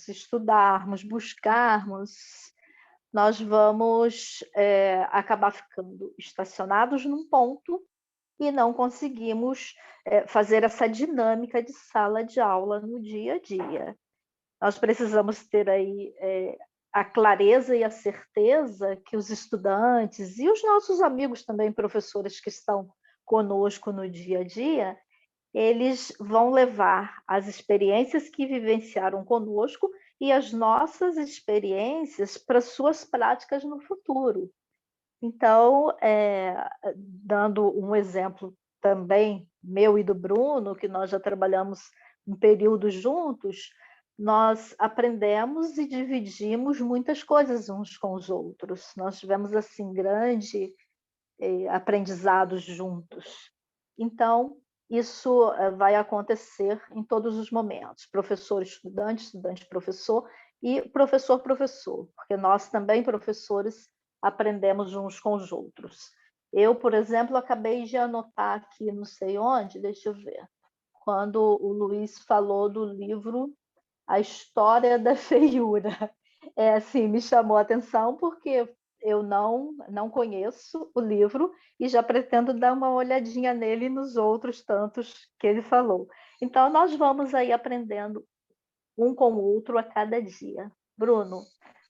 estudarmos, buscarmos, nós vamos acabar ficando estacionados num ponto e não conseguimos fazer essa dinâmica de sala de aula no dia a dia. Nós precisamos ter aí a clareza e a certeza que os estudantes e os nossos amigos também, professores que estão conosco no dia a dia, eles vão levar as experiências que vivenciaram conosco e as nossas experiências para suas práticas no futuro. Então, dando um exemplo também meu e do Bruno, que nós já trabalhamos um período juntos, nós aprendemos e dividimos muitas coisas uns com os outros. Nós tivemos assim grande aprendizados juntos. Então, isso vai acontecer em todos os momentos, professor, estudante, estudante, professor e professor, professor, porque nós também, professores, aprendemos uns com os outros. Eu, por exemplo, acabei de anotar aqui, não sei onde, deixa eu ver, quando o Luiz falou do livro A História da Feiura. Assim, me chamou a atenção porque eu não conheço o livro e já pretendo dar uma olhadinha nele e nos outros tantos que ele falou. Então, nós vamos aí aprendendo um com o outro a cada dia. Bruno,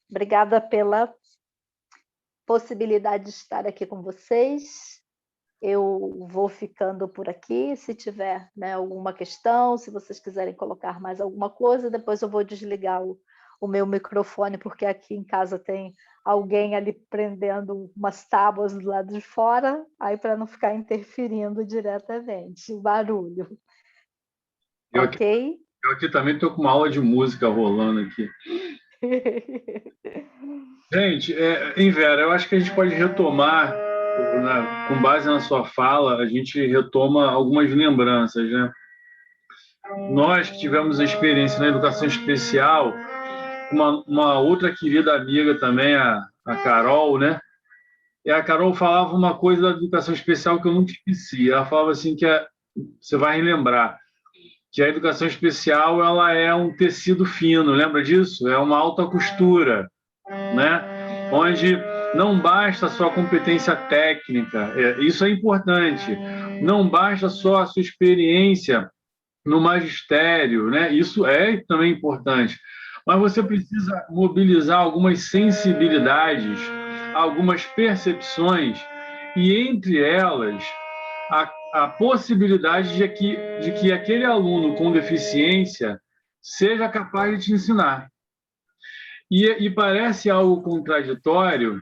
obrigada pela possibilidade de estar aqui com vocês. Eu vou ficando por aqui. Se tiver alguma questão, se vocês quiserem colocar mais alguma coisa, depois eu vou desligar o meu microfone, porque aqui em casa tem alguém ali prendendo umas tábuas do lado de fora, aí para não ficar interferindo diretamente o barulho. Ok? Eu aqui também estou com uma aula de música rolando aqui. Gente, Vera, eu acho que a gente pode retomar, com base na sua fala, a gente retoma algumas lembranças, né? Nós que tivemos a experiência na educação especial, uma outra querida amiga também, a Carol, né? E a Carol falava uma coisa da educação especial que eu nunca esqueci. Ela falava assim que você vai relembrar que a educação especial ela é um tecido fino, lembra disso? É uma alta costura, né? Onde não basta só a competência técnica, isso é importante. Não basta só a sua experiência no magistério, né? Isso é também importante. Mas você precisa mobilizar algumas sensibilidades, algumas percepções, e entre elas a possibilidade de que aquele aluno com deficiência seja capaz de te ensinar. E parece algo contraditório,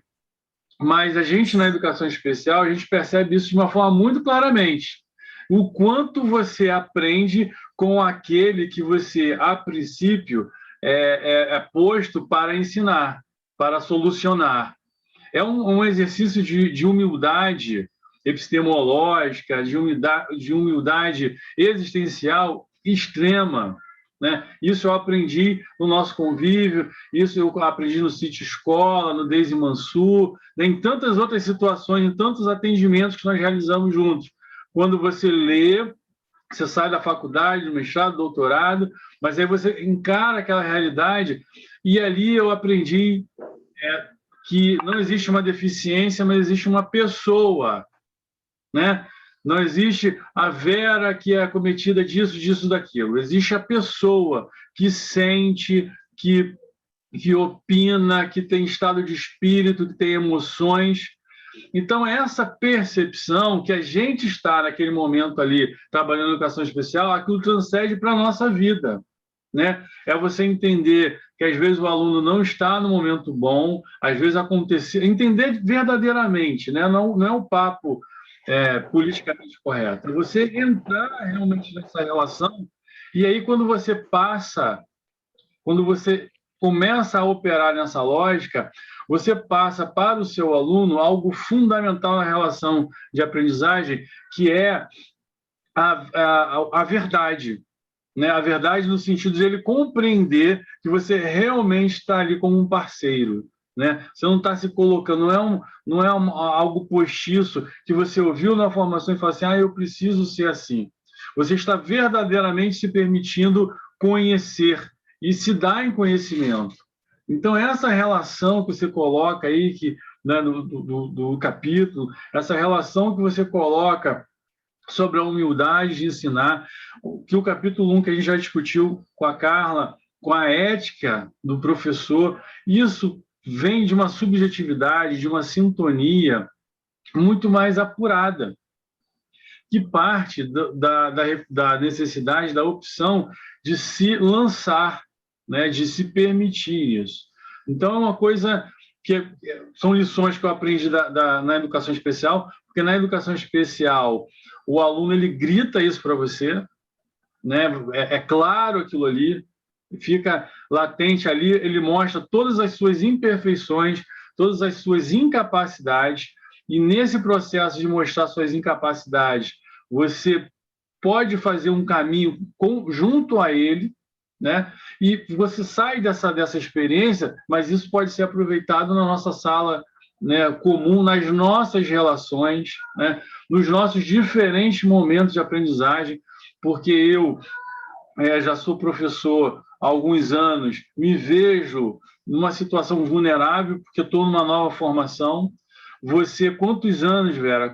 mas a gente na educação especial, a gente percebe isso de uma forma muito claramente. O quanto você aprende com aquele que você, a princípio, é posto para ensinar, para solucionar. É um exercício de humildade epistemológica, de humildade existencial extrema, né? Isso eu aprendi no nosso convívio, isso eu aprendi no Sítio Escola, no Deise Mansur, né? Em tantas outras situações, em tantos atendimentos que nós realizamos juntos. Quando você lê, você sai da faculdade, do mestrado, do doutorado, mas aí você encara aquela realidade, e ali eu aprendi que não existe uma deficiência, mas existe uma pessoa, né? Não existe a Vera que é acometida disso, disso, daquilo. Existe a pessoa que sente, que opina, que tem estado de espírito, que tem emoções. Então, essa percepção que a gente está naquele momento ali trabalhando em educação especial, aquilo transcende para a nossa vida, né? É você entender que às vezes o aluno não está no momento bom, às vezes acontecer, entender verdadeiramente, né? Não é o papo politicamente correto, é você entrar realmente nessa relação, e aí quando você começa a operar nessa lógica, você passa para o seu aluno algo fundamental na relação de aprendizagem, que é a verdade, né? A verdade no sentido de ele compreender que você realmente está ali como um parceiro, né? Você não está se colocando, não é algo postiço que você ouviu na formação e fala assim, eu preciso ser assim. Você está verdadeiramente se permitindo conhecer e se dá em conhecimento. Então, essa relação que você coloca aí, que, né, do capítulo, essa relação que você coloca sobre a humildade de ensinar, que o capítulo 1 que a gente já discutiu com a Carla, com a ética do professor, isso vem de uma subjetividade, de uma sintonia muito mais apurada, que parte da necessidade, da opção de se lançar, né, de se permitir isso. Então, é uma coisa que são lições que eu aprendi na educação especial, porque na educação especial o aluno ele grita isso para você, né? É claro aquilo ali, fica latente ali, ele mostra todas as suas imperfeições, todas as suas incapacidades, e nesse processo de mostrar suas incapacidades, você pode fazer um caminho junto a ele, né? E você sai dessa experiência, mas isso pode ser aproveitado na nossa sala, né, comum, nas nossas relações, né, nos nossos diferentes momentos de aprendizagem, porque eu já sou professor há alguns anos, me vejo numa situação vulnerável, porque estou numa nova formação. Você, quantos anos, Vera?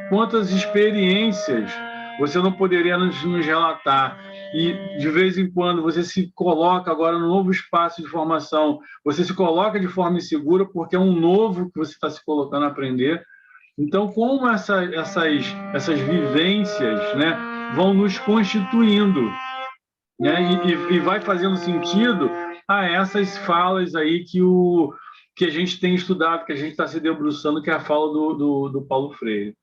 Quantas experiências você não poderia nos relatar? E, de vez em quando, você se coloca agora no novo espaço de formação, você se coloca de forma insegura, porque é um novo que você está se colocando a aprender. Então, como essas vivências, né, vão nos constituindo, né, e vai fazendo sentido a essas falas aí que a gente tem estudado, que a gente está se debruçando, que é a fala do Paulo Freire.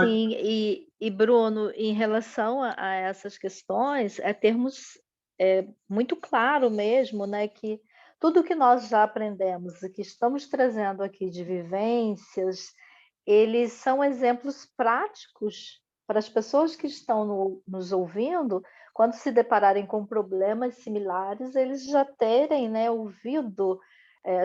Sim, e Bruno, em relação a essas questões, termos muito claro mesmo, né, que tudo que nós já aprendemos e que estamos trazendo aqui de vivências, eles são exemplos práticos para as pessoas que estão nos ouvindo, quando se depararem com problemas similares, eles já terem, né, ouvido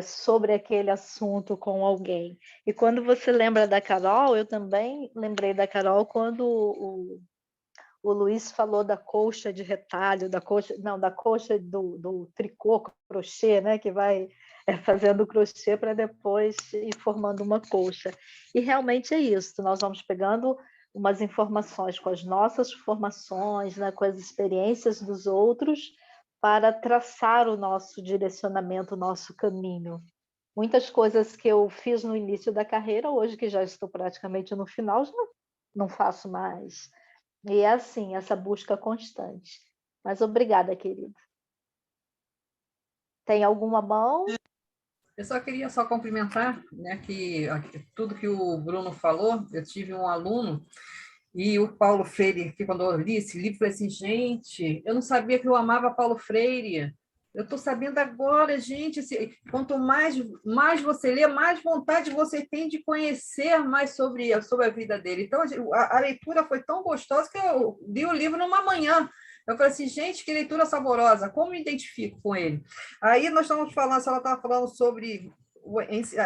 sobre aquele assunto com alguém. E quando você lembra da Carol, eu também lembrei da Carol quando o Luiz falou da colcha de retalho, da colcha do tricô, crochê, né, que vai fazendo crochê para depois ir formando uma colcha. E realmente é isso, nós vamos pegando umas informações com as nossas formações, né, com as experiências dos outros, para traçar o nosso direcionamento, o nosso caminho. Muitas coisas que eu fiz no início da carreira, hoje que já estou praticamente no final, já não faço mais. E é assim, essa busca constante. Mas obrigada, querido. Tem alguma mão? Eu só queria cumprimentar, né, que tudo que o Bruno falou, eu tive um aluno, e o Paulo Freire, que quando eu li esse livro, eu falei assim, gente, eu não sabia que eu amava Paulo Freire. Eu estou sabendo agora, gente, quanto mais você lê, mais vontade você tem de conhecer mais sobre a vida dele. Então, a leitura foi tão gostosa que eu li o livro numa manhã. Eu falei assim, gente, que leitura saborosa, como me identifico com ele? Aí nós estamos falando, ela estava falando sobre,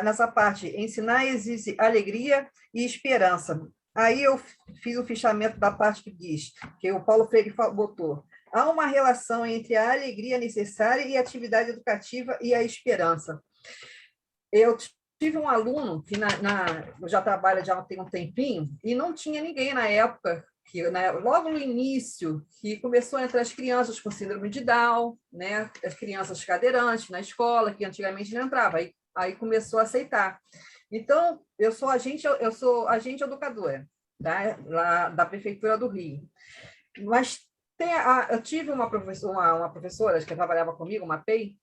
nessa parte, ensinar exige alegria e esperança. Aí eu fiz o fichamento da parte que diz, que o Paulo Freire botou, há uma relação entre a alegria necessária e a atividade educativa e a esperança. Eu tive um aluno que eu já trabalho já tem um tempinho e não tinha ninguém na época, logo no início, que começou a entrar as crianças com síndrome de Down, né, as crianças cadeirantes na escola, que antigamente não entrava, aí começou a aceitar. Então, eu sou agente educadora, tá? Lá da Prefeitura do Rio. Mas eu tive uma professora que trabalhava comigo, uma PEI,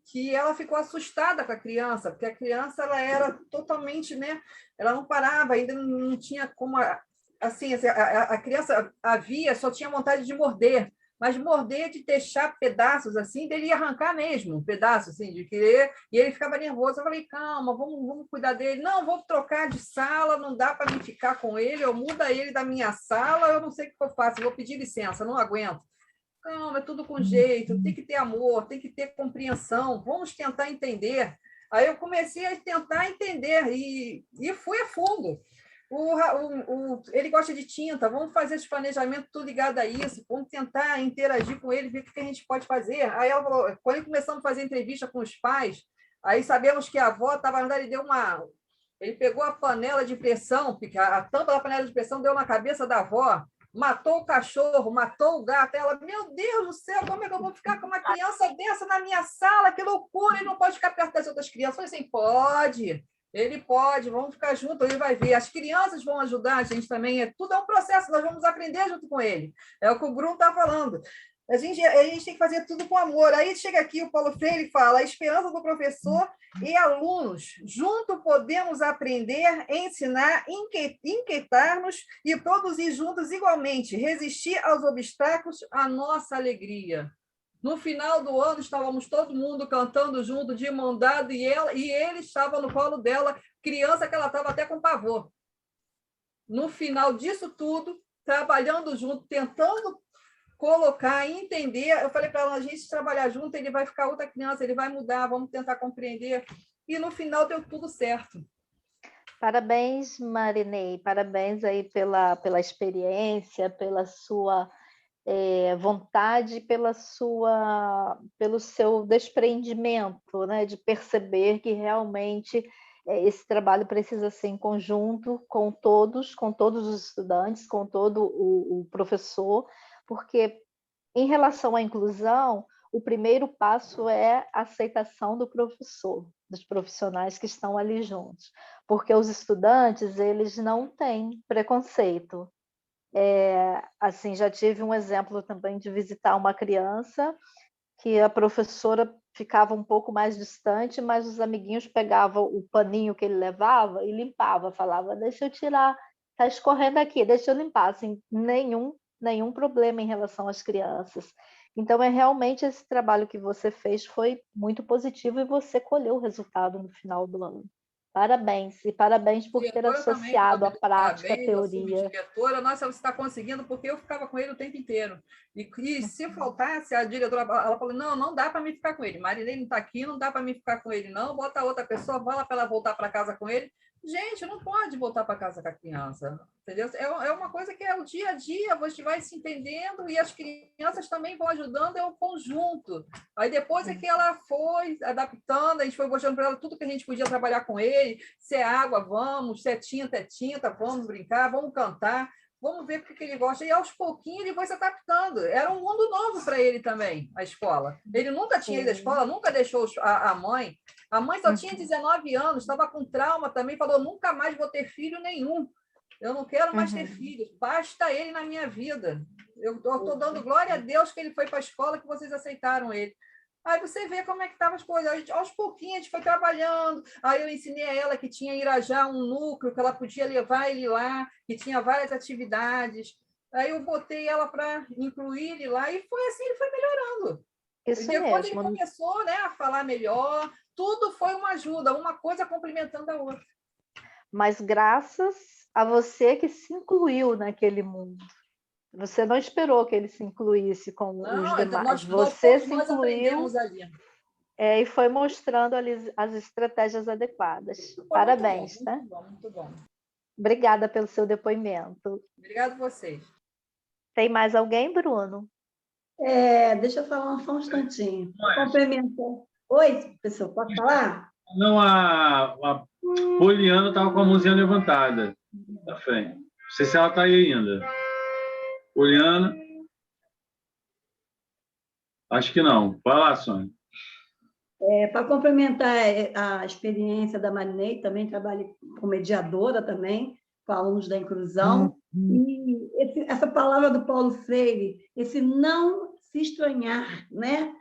que ela ficou assustada com a criança, porque a criança ela era totalmente, né? Ela não parava, ainda não tinha como... Assim, a criança só tinha vontade de morder, mas morder de deixar pedaços assim, dele arrancar mesmo, pedaços assim, de querer, e ele ficava nervoso. Eu falei, calma, vamos cuidar dele. Não, vou trocar de sala, não dá para me ficar com ele, eu mudo ele da minha sala, eu não sei o que eu faço, eu vou pedir licença, não aguento. Calma, é tudo com jeito, tem que ter amor, tem que ter compreensão, vamos tentar entender. Aí eu comecei a tentar entender e fui a fundo. Ele gosta de tinta, vamos fazer esse planejamento tudo ligado a isso, vamos tentar interagir com ele, ver o que a gente pode fazer. Aí ela falou, quando começamos a fazer entrevista com os pais, aí sabemos que a avó estava andando, ele pegou a panela de pressão, porque a tampa da panela de pressão deu na cabeça da avó, matou o cachorro, matou o gato. Ela, meu Deus do céu, como é que eu vou ficar com uma criança dessa na minha sala? Que loucura, ele não pode ficar perto das outras crianças. Eu falei assim, pode. Ele pode, vamos ficar juntos, ele vai ver. As crianças vão ajudar a gente também. Tudo é um processo, nós vamos aprender junto com ele. É o que o Bruno está falando. A gente tem que fazer tudo com amor. Aí chega aqui o Paulo Freire e fala: a esperança do professor e alunos. Junto podemos aprender, ensinar, inquietar-nos e produzir juntos igualmente, resistir aos obstáculos, a nossa alegria. No final do ano, estávamos todo mundo cantando junto, de mão dada, e ele estava no colo dela, criança que ela estava até com pavor. No final disso tudo, trabalhando junto, tentando colocar, entender. Eu falei para ela, a gente trabalhar junto, ele vai ficar outra criança, ele vai mudar, vamos tentar compreender. E no final deu tudo certo. Parabéns, Marinei, parabéns aí pela experiência, pela sua vontade, pelo seu desprendimento, né, de perceber que realmente esse trabalho precisa ser em conjunto com todos os estudantes, com todo o professor, porque em relação à inclusão, o primeiro passo é a aceitação do professor, dos profissionais que estão ali juntos, porque os estudantes, eles não têm preconceito. Assim, já tive um exemplo também de visitar uma criança que a professora ficava um pouco mais distante, mas os amiguinhos pegavam o paninho que ele levava e limpava, falava, deixa eu tirar, está escorrendo aqui, deixa eu limpar, assim, nenhum problema em relação às crianças. Então, realmente esse trabalho que você fez foi muito positivo e você colheu o resultado no final do ano. Parabéns, e parabéns por ter associado a prática, a teoria. Diretora, nossa, você está conseguindo, porque eu ficava com ele o tempo inteiro. E se faltasse, a diretora, ela falou, não dá para mim ficar com ele. Marinei não está aqui, não dá para mim ficar com ele, não. Bota outra pessoa, fala para ela voltar para casa com ele. Gente, não pode voltar para casa com a criança, entendeu? É uma coisa que é o dia a dia, você vai se entendendo e as crianças também vão ajudando, é um conjunto. Aí depois é que ela foi adaptando, a gente foi mostrando para ela tudo que a gente podia trabalhar com ele, se é água, vamos, se é tinta, vamos brincar, vamos cantar, vamos ver o que ele gosta. E aos pouquinhos ele foi se adaptando. Era um mundo novo para ele também, a escola. Ele nunca tinha ido à escola, nunca deixou a mãe. A mãe só tinha 19 anos, estava com trauma também, falou, nunca mais vou ter filho nenhum. Eu não quero mais ter filhos, basta ele na minha vida. Eu estou dando glória a Deus que ele foi para a escola, que vocês aceitaram ele. Aí você vê como é que estavam as coisas. Aos pouquinhos a gente foi trabalhando. Aí eu ensinei a ela que tinha em Irajá um núcleo, que ela podia levar ele lá, que tinha várias atividades. Aí eu botei ela para incluir ele lá e foi assim, ele foi melhorando. Isso e depois mesmo. Ele começou, né, a falar melhor, tudo foi uma ajuda, uma coisa complementando a outra. Mas graças a você que se incluiu naquele mundo. Você não esperou que ele se incluísse com os demais. Você se incluiu e foi mostrando ali as estratégias adequadas. Parabéns, né? Muito bom. Obrigada pelo seu depoimento. Obrigada a vocês. Tem mais alguém, Bruno? Deixa eu falar só um instantinho. Complementar. Oi, pessoal, pode falar? Não, a Poliana estava com a mãozinha levantada na frente. Não sei se ela está aí ainda. Poliana? Acho que não. Vai lá, Sônia. Para complementar a experiência da Marinei, também trabalho como mediadora também, com alunos da inclusão. E essa palavra do Paulo Freire, esse não se estranhar, né?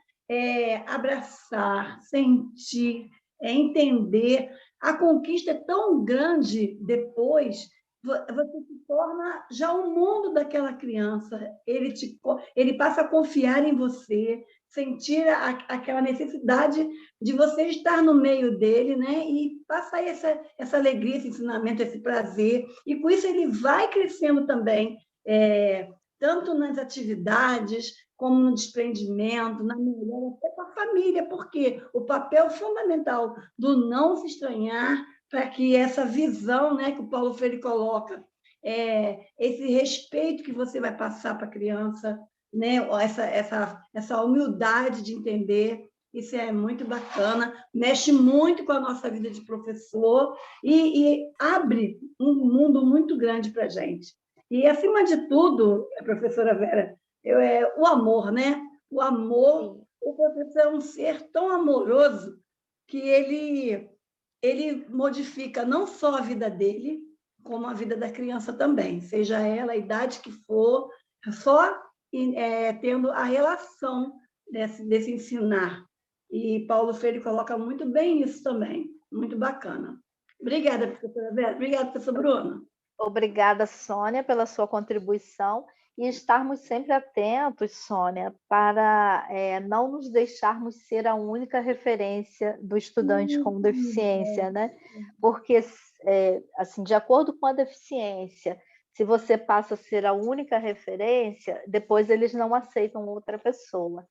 Abraçar, sentir, entender. A conquista é tão grande depois, você se torna já o mundo daquela criança, ele passa a confiar em você, sentir aquela necessidade de você estar no meio dele, né? E passa aí essa alegria, esse ensinamento, esse prazer, e com isso ele vai crescendo também, tanto nas atividades, como no desprendimento, na melhora, até com a família, porque o papel fundamental do não se estranhar, para que essa visão, né, que o Paulo Freire coloca, esse respeito que você vai passar para a criança, né, essa humildade de entender, isso é muito bacana, mexe muito com a nossa vida de professor e abre um mundo muito grande para a gente. E, acima de tudo, professora Vera, o amor, né? O amor, o professor é um ser tão amoroso que ele modifica não só a vida dele, como a vida da criança também, seja ela a idade que for, só tendo a relação desse ensinar. E Paulo Freire coloca muito bem isso também, muito bacana. Obrigada, professora Vera. Obrigada, professor Bruno. Obrigada, Sônia, pela sua contribuição e estarmos sempre atentos, Sônia, para não nos deixarmos ser a única referência do estudante com deficiência, né? Porque, assim, de acordo com a deficiência, se você passa a ser a única referência, depois eles não aceitam outra pessoa.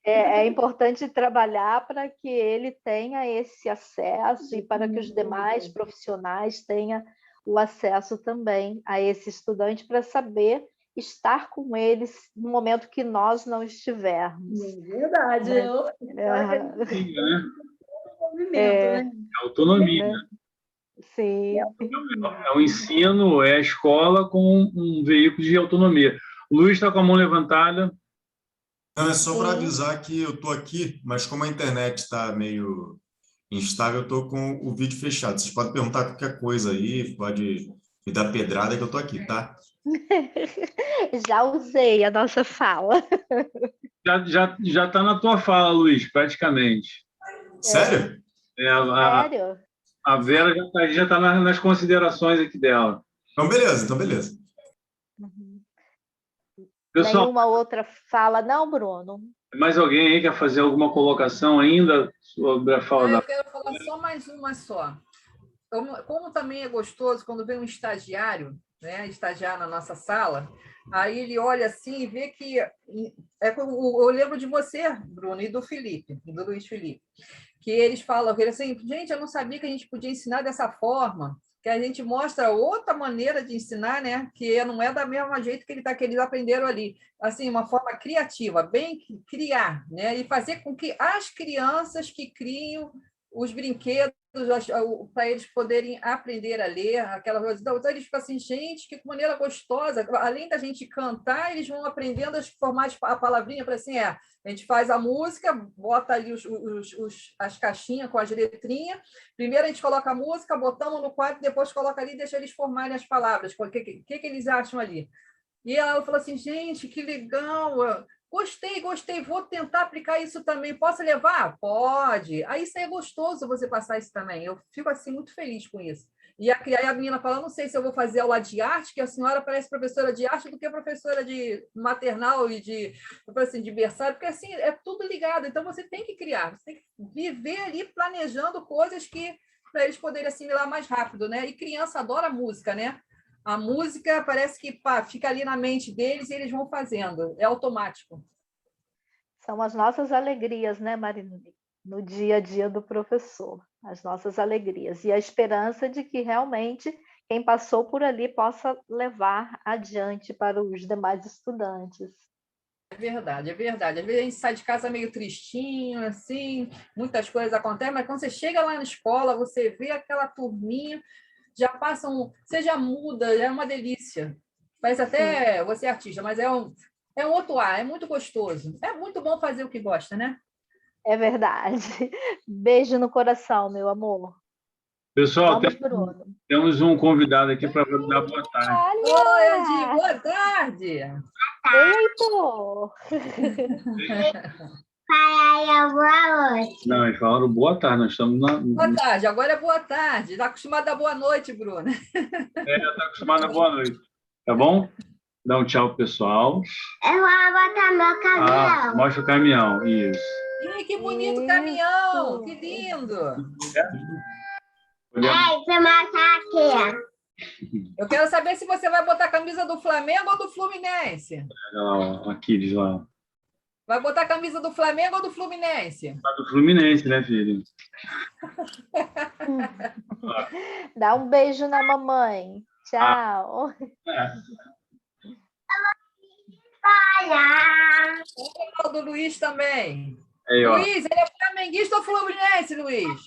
É importante trabalhar para que ele tenha esse acesso e para que os demais profissionais tenham o acesso também a esse estudante para saber estar com eles no momento que nós não estivermos. É verdade. Autonomia. Sim. É o ensino, é a escola com um veículo de autonomia. O Luiz está com a mão levantada. Não, é só para avisar que eu estou aqui, mas como a internet está meio instável, eu estou com o vídeo fechado. Vocês podem perguntar qualquer coisa aí, pode me dar pedrada que eu estou aqui, tá? Já usei a nossa fala. Já está na tua fala, Luiz, praticamente. Sério? Sério? A Vera já está nas considerações aqui dela. Então, beleza. Pessoal, nenhuma outra fala, não, Bruno? Mais alguém aí quer fazer alguma colocação ainda sobre a fala da... Eu quero falar só mais uma só. Como também é gostoso quando vem um estagiário, né, estagiar na nossa sala, aí ele olha assim e vê que... eu lembro de você, Bruno, e do Felipe, do Luiz Felipe, que eles falam assim, gente, eu não sabia que a gente podia ensinar dessa forma, que a gente mostra outra maneira de ensinar, né? Que não é da mesma jeito que eles aprenderam ali. Assim, uma forma criativa, bem criar, né? E fazer com que as crianças que criam os brinquedos para eles poderem aprender a ler, aquela coisa. Então, eles ficam assim, gente, que maneira gostosa. Além da gente cantar, eles vão aprendendo a formar a palavrinha para assim, a gente faz a música, bota ali as caixinhas com as letrinhas. Primeiro a gente coloca a música, botamos no quadro, depois coloca ali e deixa eles formarem as palavras. O que eles acham ali? E ela falou assim, gente, que legal! Gostei, vou tentar aplicar isso também. Posso levar? Pode. Aí isso é gostoso você passar isso também. Eu fico assim muito feliz com isso. E aí a menina fala, não sei se eu vou fazer aula de arte, que a senhora parece professora de arte do que professora de maternal e de berçário, porque assim, é tudo ligado. Então você tem que criar, você tem que viver ali planejando coisas para eles poderem assimilar mais rápido, né? E criança adora música, né? A música parece que fica ali na mente deles e eles vão fazendo, é automático. São as nossas alegrias, né, Marina? No dia a dia do professor, as nossas alegrias. E a esperança de que realmente quem passou por ali possa levar adiante para os demais estudantes. É verdade. Às vezes a gente sai de casa meio tristinho, assim, muitas coisas acontecem, mas quando você chega lá na escola, você vê aquela turminha, já passam, você já muda, já é uma delícia. Parece até você artista, mas é um outro ar, é muito gostoso. É muito bom fazer o que gosta, né? É verdade. Beijo no coração, meu amor. Pessoal, Bruno. Temos um convidado aqui para dar boa tarde. Oi, Adi, boa tarde. Heitor. Boa noite. Não, eles falaram boa tarde, nós estamos na... Boa tarde, agora é boa tarde. Está acostumado a boa noite, Bruno. Está acostumado a boa noite. Tá bom? Dá um tchau pro pessoal. Eu vou botar meu caminhão. Mostra o caminhão, isso. Ih, que bonito caminhão, que lindo. Você mostrar aqui. Eu quero saber se você vai botar a camisa do Flamengo ou do Fluminense. Aqui, diz lá. Vai botar a camisa do Flamengo ou do Fluminense? Do Fluminense, né, filho? Dá um beijo na mamãe. Tchau. O do Luiz também. Aí, ó. Luiz, ele é flamenguista ou fluminense, Luiz?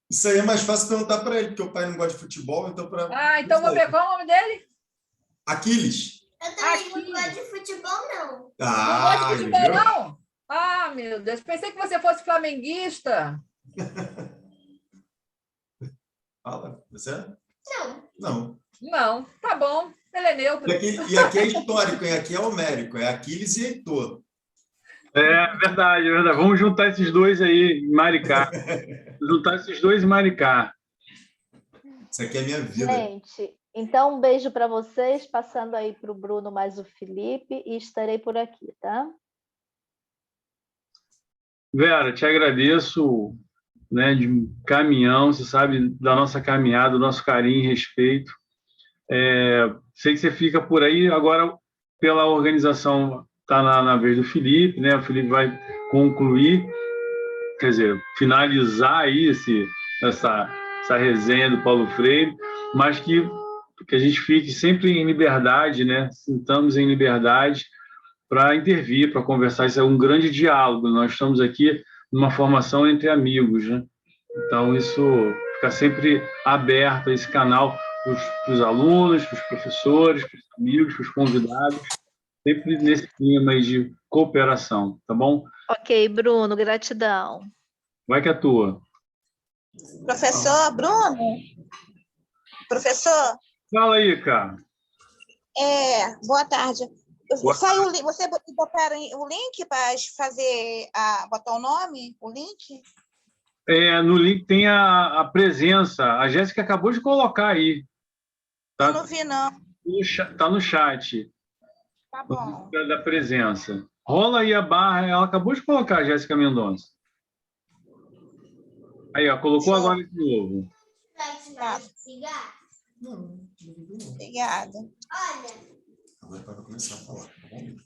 Isso aí é mais fácil perguntar para ele, porque o pai não gosta de futebol, então para... Então vou ver qual é o nome dele. Aquiles. Eu também não gosto de futebol, não. Não gosta de futebol, viu? não? Ah, meu Deus. Pensei que você fosse flamenguista. Fala, você? Não. Não. Não, tá bom. Ele é neutro. E aqui é histórico, hein? Aqui é homérico, é Aquiles e Heitor. É verdade, é verdade. Vamos juntar esses dois aí em Maricá. Juntar esses dois em Maricá. Isso aqui é a minha vida. Gente, então um beijo para vocês, passando aí para o Bruno mais o Felipe, e estarei por aqui, tá? Vera, te agradeço, né, de caminhão, você sabe da nossa caminhada, do nosso carinho e respeito. Sei que você fica por aí, agora pela organização está na vez do Felipe, né? O Felipe vai concluir, quer dizer, finalizar aí essa resenha do Paulo Freire, mas que a gente fique sempre em liberdade, né? Sintamos em liberdade para intervir, para conversar. Isso é um grande diálogo. Nós estamos aqui numa formação entre amigos, né? Então, isso fica sempre aberto, esse canal, para os alunos, para os professores, para os amigos, para os convidados, sempre nesse clima aí de cooperação, tá bom? Ok, Bruno, gratidão. Vai que é tua. Professor Bruno? Professor? Fala aí, cara. Boa tarde. Boa Saiu, você botaram o link para fazer, botar o nome, o link? No link tem a presença. A Jéssica acabou de colocar aí. Tá? Eu não vi, não. Tá no chat. Tá bom. Da presença. Rola aí a barra. Ela acabou de colocar, a Jéssica Mendonça. Aí, ó, colocou agora de novo. Tá. Não. Obrigada. Olha. Agora vai começar a falar, tá bom?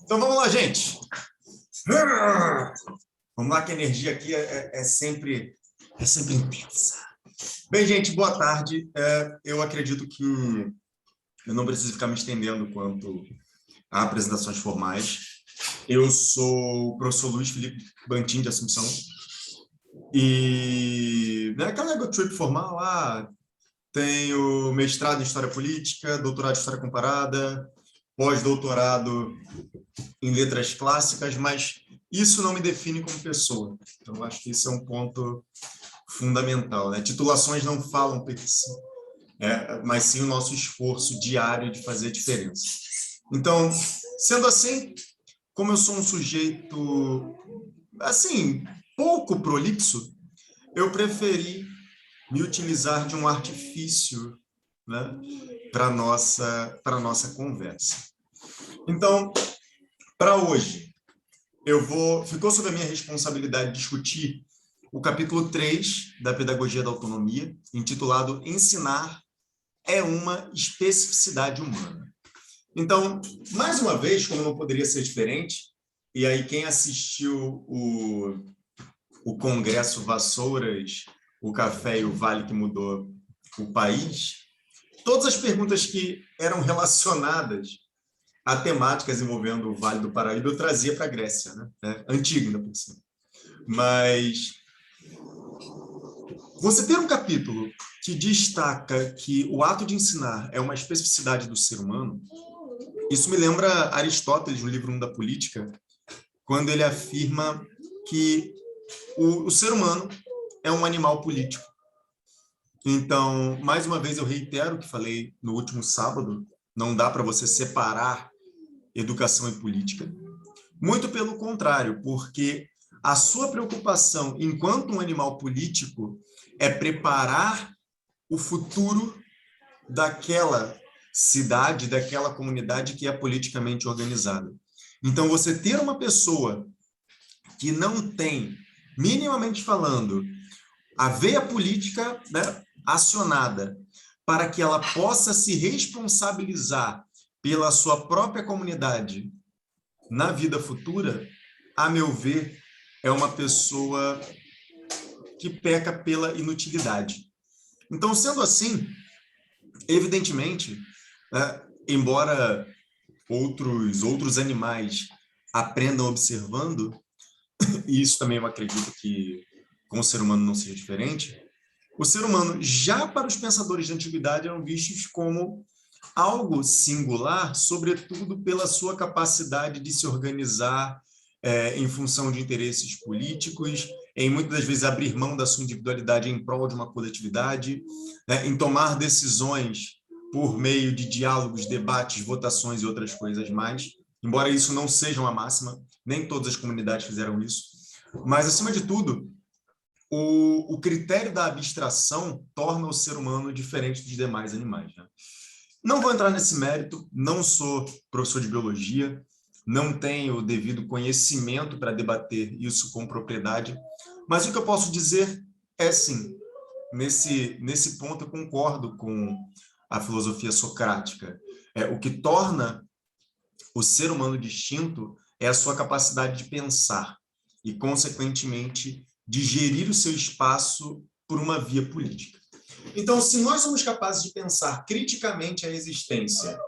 Então vamos lá, gente. Vamos lá, que a energia aqui é sempre intensa. Bem, gente, boa tarde. Eu acredito que eu não preciso ficar me estendendo quanto a apresentações formais. Eu sou o professor Luiz Felipe Bantin de Assunção. E aquela ego trip formal, tenho mestrado em História Política, doutorado em História Comparada, pós-doutorado em Letras Clássicas, mas isso não me define como pessoa. Então, acho que isso é um ponto fundamental, né? Titulações não falam por si, mas sim o nosso esforço diário de fazer diferença. Então, sendo assim, como eu sou um sujeito, assim, pouco prolixo, eu preferi me utilizar de um artifício, né, para nossa conversa. Então, para hoje, ficou sob a minha responsabilidade discutir o capítulo 3 da Pedagogia da Autonomia, intitulado Ensinar é uma especificidade humana. Então, mais uma vez, como não poderia ser diferente, e aí quem assistiu o Congresso Vassouras, o Café e o Vale que Mudou o País, todas as perguntas que eram relacionadas a temáticas envolvendo o Vale do Paraíba eu trazia para a Grécia, né? Antiga ainda por cima. Mas você ter um capítulo que destaca que o ato de ensinar é uma especificidade do ser humano, isso me lembra Aristóteles, no livro 1 da Política, quando ele afirma que o ser humano é um animal político. Então, mais uma vez, eu reitero o que falei no último sábado, não dá para você separar educação e política. Muito pelo contrário, porque a sua preocupação enquanto um animal político é preparar o futuro daquela cidade, daquela comunidade que é politicamente organizada. Então, você ter uma pessoa que não tem, minimamente falando, a veia política, né, acionada para que ela possa se responsabilizar pela sua própria comunidade na vida futura, a meu ver, é uma pessoa que peca pela inutilidade. Então, sendo assim, evidentemente, embora outros animais aprendam observando, e isso também eu acredito que com o ser humano não seja diferente, o ser humano, já para os pensadores da antiguidade, eram vistos como algo singular, sobretudo pela sua capacidade de se organizar em função de interesses políticos, em muitas das vezes abrir mão da sua individualidade em prol de uma coletividade, em tomar decisões por meio de diálogos, debates, votações e outras coisas mais. Embora isso não seja uma máxima, nem todas as comunidades fizeram isso. Mas, acima de tudo, o critério da abstração torna o ser humano diferente dos demais animais, né? Não vou entrar nesse mérito, não sou professor de biologia, não tenho o devido conhecimento para debater isso com propriedade, mas o que eu posso dizer é sim, nesse ponto eu concordo com a filosofia socrática. O que torna o ser humano distinto é a sua capacidade de pensar e, consequentemente, de gerir o seu espaço por uma via política. Então, se nós somos capazes de pensar criticamente a existência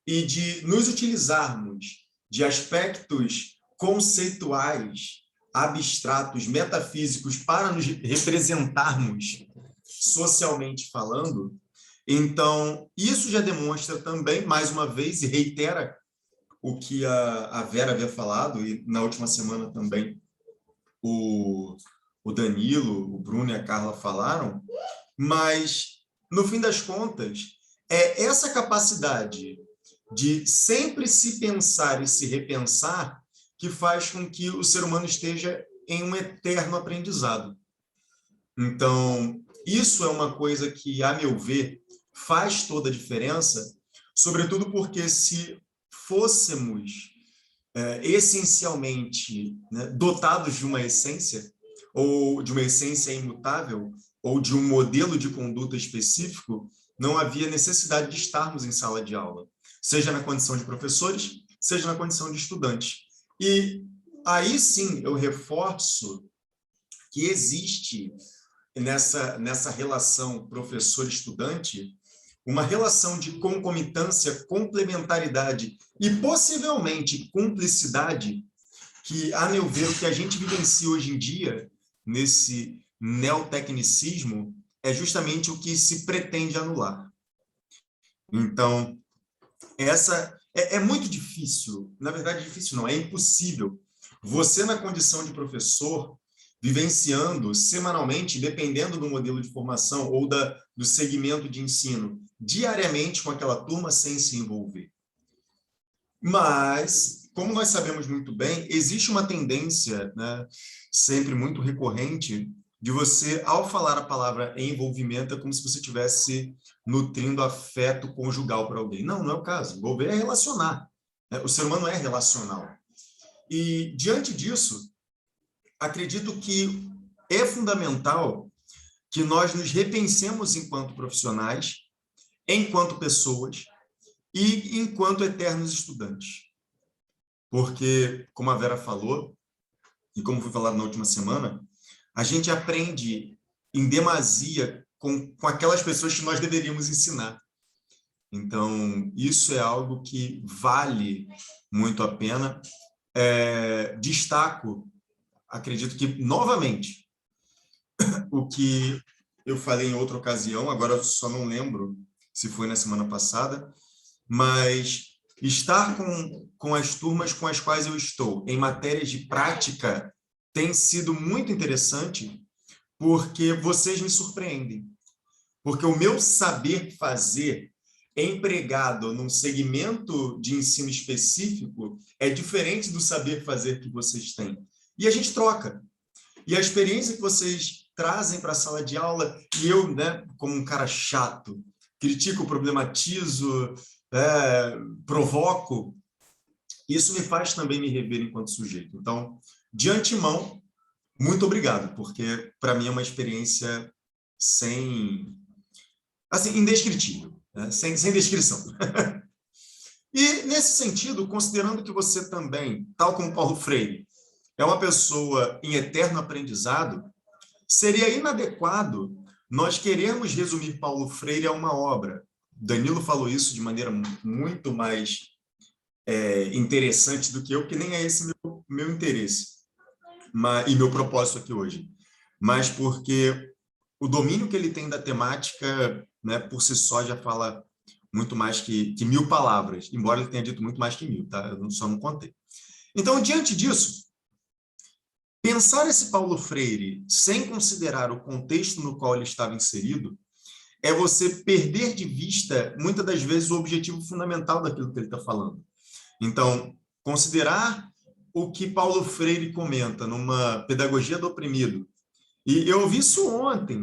e de nos utilizarmos de aspectos conceituais, abstratos, metafísicos, para nos representarmos socialmente falando, então, isso já demonstra também, mais uma vez, e reitera o que a Vera havia falado, e na última semana também o Danilo, o Bruno e a Carla falaram, mas, no fim das contas, é essa capacidade de sempre se pensar e se repensar que faz com que o ser humano esteja em um eterno aprendizado. Então, isso é uma coisa que, a meu ver, faz toda a diferença, sobretudo porque se fôssemos essencialmente, né, dotados de uma essência, ou de uma essência imutável, ou de um modelo de conduta específico, não havia necessidade de estarmos em sala de aula, seja na condição de professores, seja na condição de estudantes. E aí sim eu reforço que existe nessa relação professor-estudante uma relação de concomitância, complementaridade e possivelmente cumplicidade que, a meu ver, o que a gente vivencia hoje em dia, nesse neotecnicismo, é justamente o que se pretende anular. Então, essa é muito difícil, na verdade difícil não, é impossível. Você, na condição de professor, vivenciando semanalmente, dependendo do modelo de formação ou do segmento de ensino, diariamente com aquela turma sem se envolver. Mas, como nós sabemos muito bem, existe uma tendência, né, sempre muito recorrente, de você, ao falar a palavra envolvimento, é como se você estivesse nutrindo afeto conjugal para alguém. Não, não é o caso. Envolver é relacionar. O ser humano é relacional. E, diante disso, acredito que é fundamental que nós nos repensemos enquanto profissionais, enquanto pessoas e enquanto eternos estudantes. Porque, como a Vera falou, e como foi falado na última semana, a gente aprende em demasia com aquelas pessoas que nós deveríamos ensinar. Então, isso é algo que vale muito a pena. Destaco, acredito que, novamente, o que eu falei em outra ocasião, agora eu só não lembro se foi na semana passada, mas estar com as turmas com as quais eu estou em matérias de prática tem sido muito interessante, porque vocês me surpreendem. Porque o meu saber fazer empregado num segmento de ensino específico é diferente do saber fazer que vocês têm. E a gente troca. E a experiência que vocês trazem para a sala de aula, e eu, né, como um cara chato, critico, problematizo, provoco, isso me faz também me rever enquanto sujeito. Então, de antemão, muito obrigado, porque para mim é uma experiência indescritível, né? sem descrição. E, nesse sentido, considerando que você também, tal como Paulo Freire, é uma pessoa em eterno aprendizado, seria inadequado nós querermos resumir Paulo Freire a uma obra. Danilo falou isso de maneira muito mais interessante do que eu, que nem é esse meu interesse e meu propósito aqui hoje. Mas porque o domínio que ele tem da temática, né, por si só já fala muito mais que 1000 palavras, embora ele tenha dito muito mais que 1000, tá? Eu só não contei. Então, diante disso, pensar esse Paulo Freire sem considerar o contexto no qual ele estava inserido é você perder de vista, muitas das vezes, o objetivo fundamental daquilo que ele está falando. Então, considerar o que Paulo Freire comenta numa Pedagogia do Oprimido, e eu ouvi isso ontem,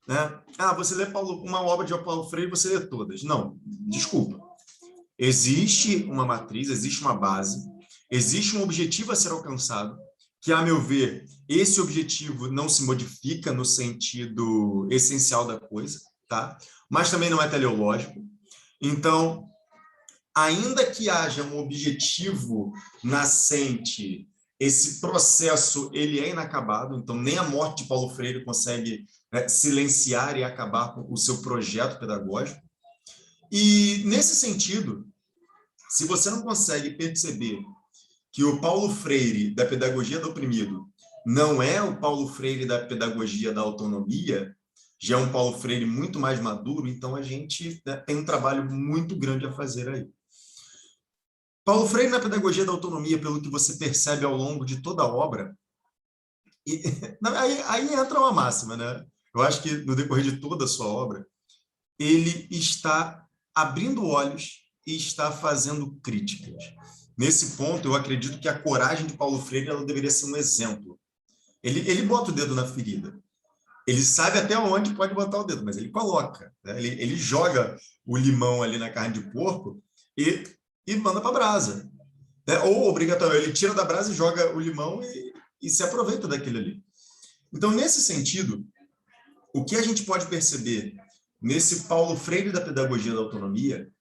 né? Você lê uma obra de Paulo Freire, você lê todas. Não, desculpa. Existe uma matriz, existe uma base, existe um objetivo a ser alcançado, que, a meu ver, esse objetivo não se modifica no sentido essencial da coisa, tá? Mas também não é teleológico. Então, ainda que haja um objetivo nascente, esse processo ele é inacabado, então nem a morte de Paulo Freire consegue silenciar e acabar com o seu projeto pedagógico. E, nesse sentido, se você não consegue perceber que o Paulo Freire da Pedagogia do Oprimido não é o Paulo Freire da Pedagogia da Autonomia, já é um Paulo Freire muito mais maduro, então a gente tem um trabalho muito grande a fazer aí. Paulo Freire na Pedagogia da Autonomia, pelo que você percebe ao longo de toda a obra, aí entra uma máxima, né? Eu acho que no decorrer de toda a sua obra, ele está abrindo olhos e está fazendo críticas. Nesse ponto, eu acredito que a coragem de Paulo Freire ela deveria ser um exemplo. Ele bota o dedo na ferida. Ele sabe até onde pode botar o dedo, mas ele coloca. Né? Ele joga o limão ali na carne de porco e manda para a brasa. Né? Ou, obrigatoriamente, ele tira da brasa e joga o limão e se aproveita daquele ali. Então, nesse sentido, o que a gente pode perceber nesse Paulo Freire da Pedagogia da Autonomia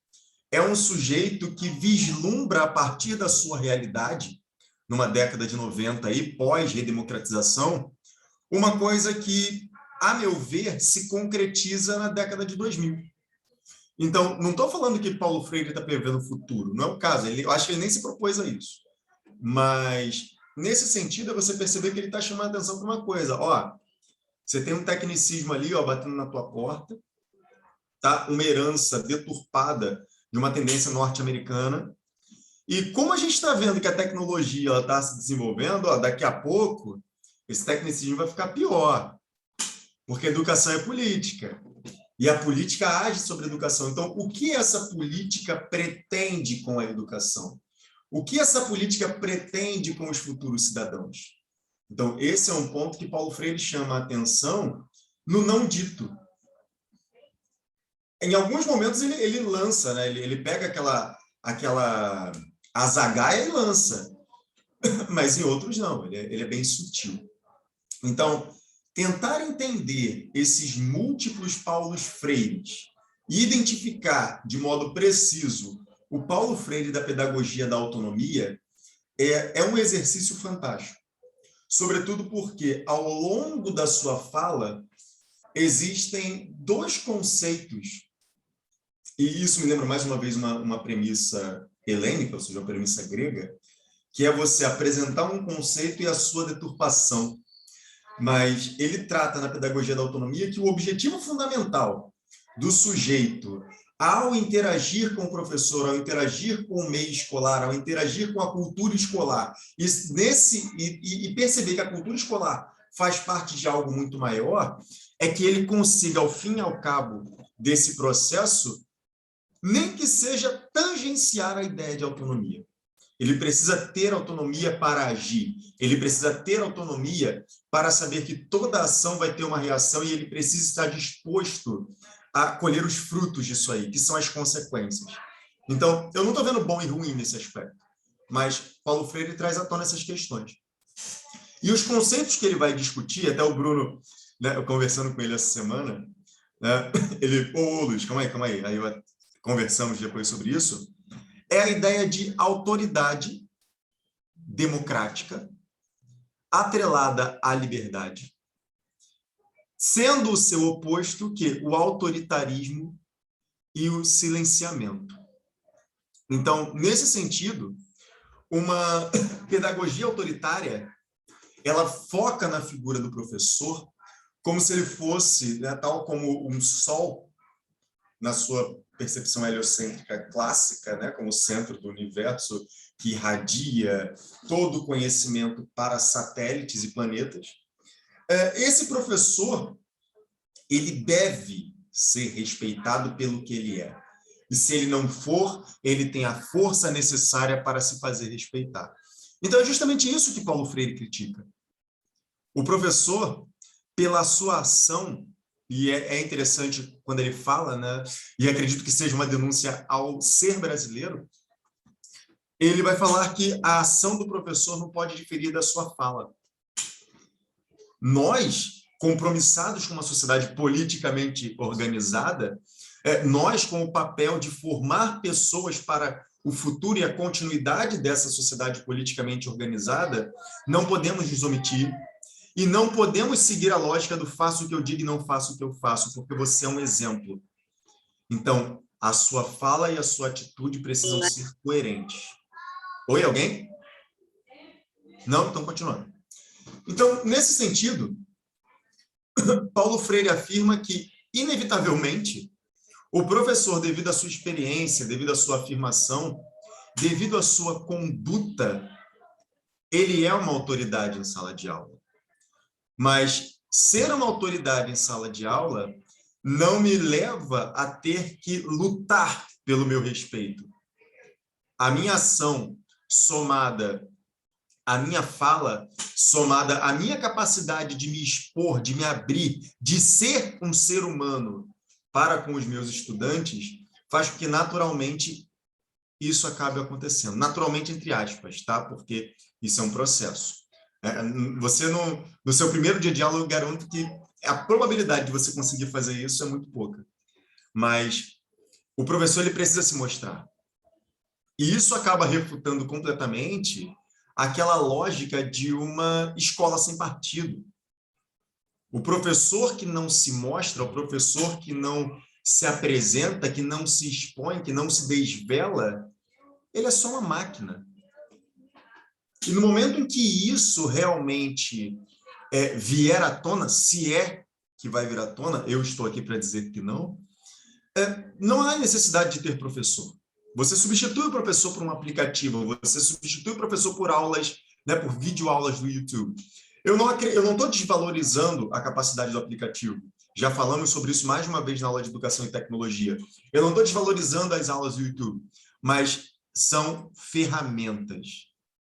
é um sujeito que vislumbra, a partir da sua realidade, numa década de 90, aí, pós-redemocratização, uma coisa que, a meu ver, se concretiza na década de 2000. Então, não estou falando que Paulo Freire está prevendo o futuro, não é o caso, eu acho que ele nem se propôs a isso. Mas, nesse sentido, é você perceber que ele está chamando a atenção para uma coisa. Você tem um tecnicismo ali, batendo na tua porta, tá? Uma herança deturpada de uma tendência norte-americana. E como a gente está vendo que a tecnologia está se desenvolvendo, daqui a pouco, esse tecnicismo vai ficar pior, porque a educação é política. E a política age sobre a educação. Então, o que essa política pretende com a educação? O que essa política pretende com os futuros cidadãos? Então, esse é um ponto que Paulo Freire chama a atenção no não dito. Em alguns momentos ele lança, né? Ele pega aquela azagaia e lança, mas em outros não, ele é bem sutil. Então, tentar entender esses múltiplos Paulos Freires e identificar de modo preciso o Paulo Freire da Pedagogia da Autonomia é um exercício fantástico. Sobretudo porque, ao longo da sua fala, existem dois conceitos, e isso me lembra mais uma vez uma premissa helênica, ou seja, uma premissa grega, que é você apresentar um conceito e a sua deturpação. Mas ele trata na Pedagogia da Autonomia que o objetivo fundamental do sujeito, ao interagir com o professor, ao interagir com o meio escolar, ao interagir com a cultura escolar, e perceber que a cultura escolar faz parte de algo muito maior, é que ele consiga, ao fim e ao cabo desse processo, nem que seja tangenciar a ideia de autonomia. Ele precisa ter autonomia para agir, ele precisa ter autonomia para saber que toda ação vai ter uma reação e ele precisa estar disposto a colher os frutos disso aí, que são as consequências. Então, eu não estou vendo bom e ruim nesse aspecto, mas Paulo Freire traz à tona essas questões. E os conceitos que ele vai discutir, até o Bruno, né, eu conversando com ele essa semana, né, ele, Luiz, calma aí, aí conversamos depois sobre isso, é a ideia de autoridade democrática atrelada à liberdade, sendo o seu oposto o quê? O autoritarismo e o silenciamento. Então, nesse sentido, uma pedagogia autoritária, ela foca na figura do professor como se ele fosse, né, tal como um sol, na sua percepção heliocêntrica clássica, né, como o centro do universo que irradia todo o conhecimento para satélites e planetas. Esse professor, ele deve ser respeitado pelo que ele é. E se ele não for, ele tem a força necessária para se fazer respeitar. Então, é justamente isso que Paulo Freire critica. O professor, pela sua ação, e é interessante quando ele fala, né, e acredito que seja uma denúncia ao ser brasileiro, ele vai falar que a ação do professor não pode diferir da sua fala. Nós, compromissados com uma sociedade politicamente organizada, nós, com o papel de formar pessoas para o futuro e a continuidade dessa sociedade politicamente organizada, não podemos nos omitir e não podemos seguir a lógica do faço o que eu digo e não faço o que eu faço, porque você é um exemplo. Então, a sua fala e a sua atitude precisam ser coerentes. Oi, alguém? Não? Então, continuando. Então, nesse sentido, Paulo Freire afirma que, inevitavelmente, o professor, devido à sua experiência, devido à sua afirmação, devido à sua conduta, ele é uma autoridade em sala de aula. Mas ser uma autoridade em sala de aula não me leva a ter que lutar pelo meu respeito. A minha ação, somada à minha fala, somada à minha capacidade de me expor, de me abrir, de ser um ser humano para com os meus estudantes, faz com que naturalmente isso acabe acontecendo. Naturalmente, entre aspas, tá? Porque isso é um processo. Você, no seu primeiro dia de aula, eu garanto que a probabilidade de você conseguir fazer isso é muito pouca. Mas o professor, ele precisa se mostrar. E isso acaba refutando completamente aquela lógica de uma escola sem partido. O professor que não se mostra, o professor que não se apresenta, que não se expõe, que não se desvela, ele é só uma máquina. E no momento em que isso realmente vier à tona, se é que vai vir à tona, eu estou aqui para dizer que não, não há necessidade de ter professor. Você substitui o professor por um aplicativo, você substitui o professor por aulas, né, por videoaulas do YouTube. Eu não estou desvalorizando a capacidade do aplicativo. Já falamos sobre isso mais uma vez na aula de Educação e Tecnologia. Eu não estou desvalorizando as aulas do YouTube, mas são ferramentas,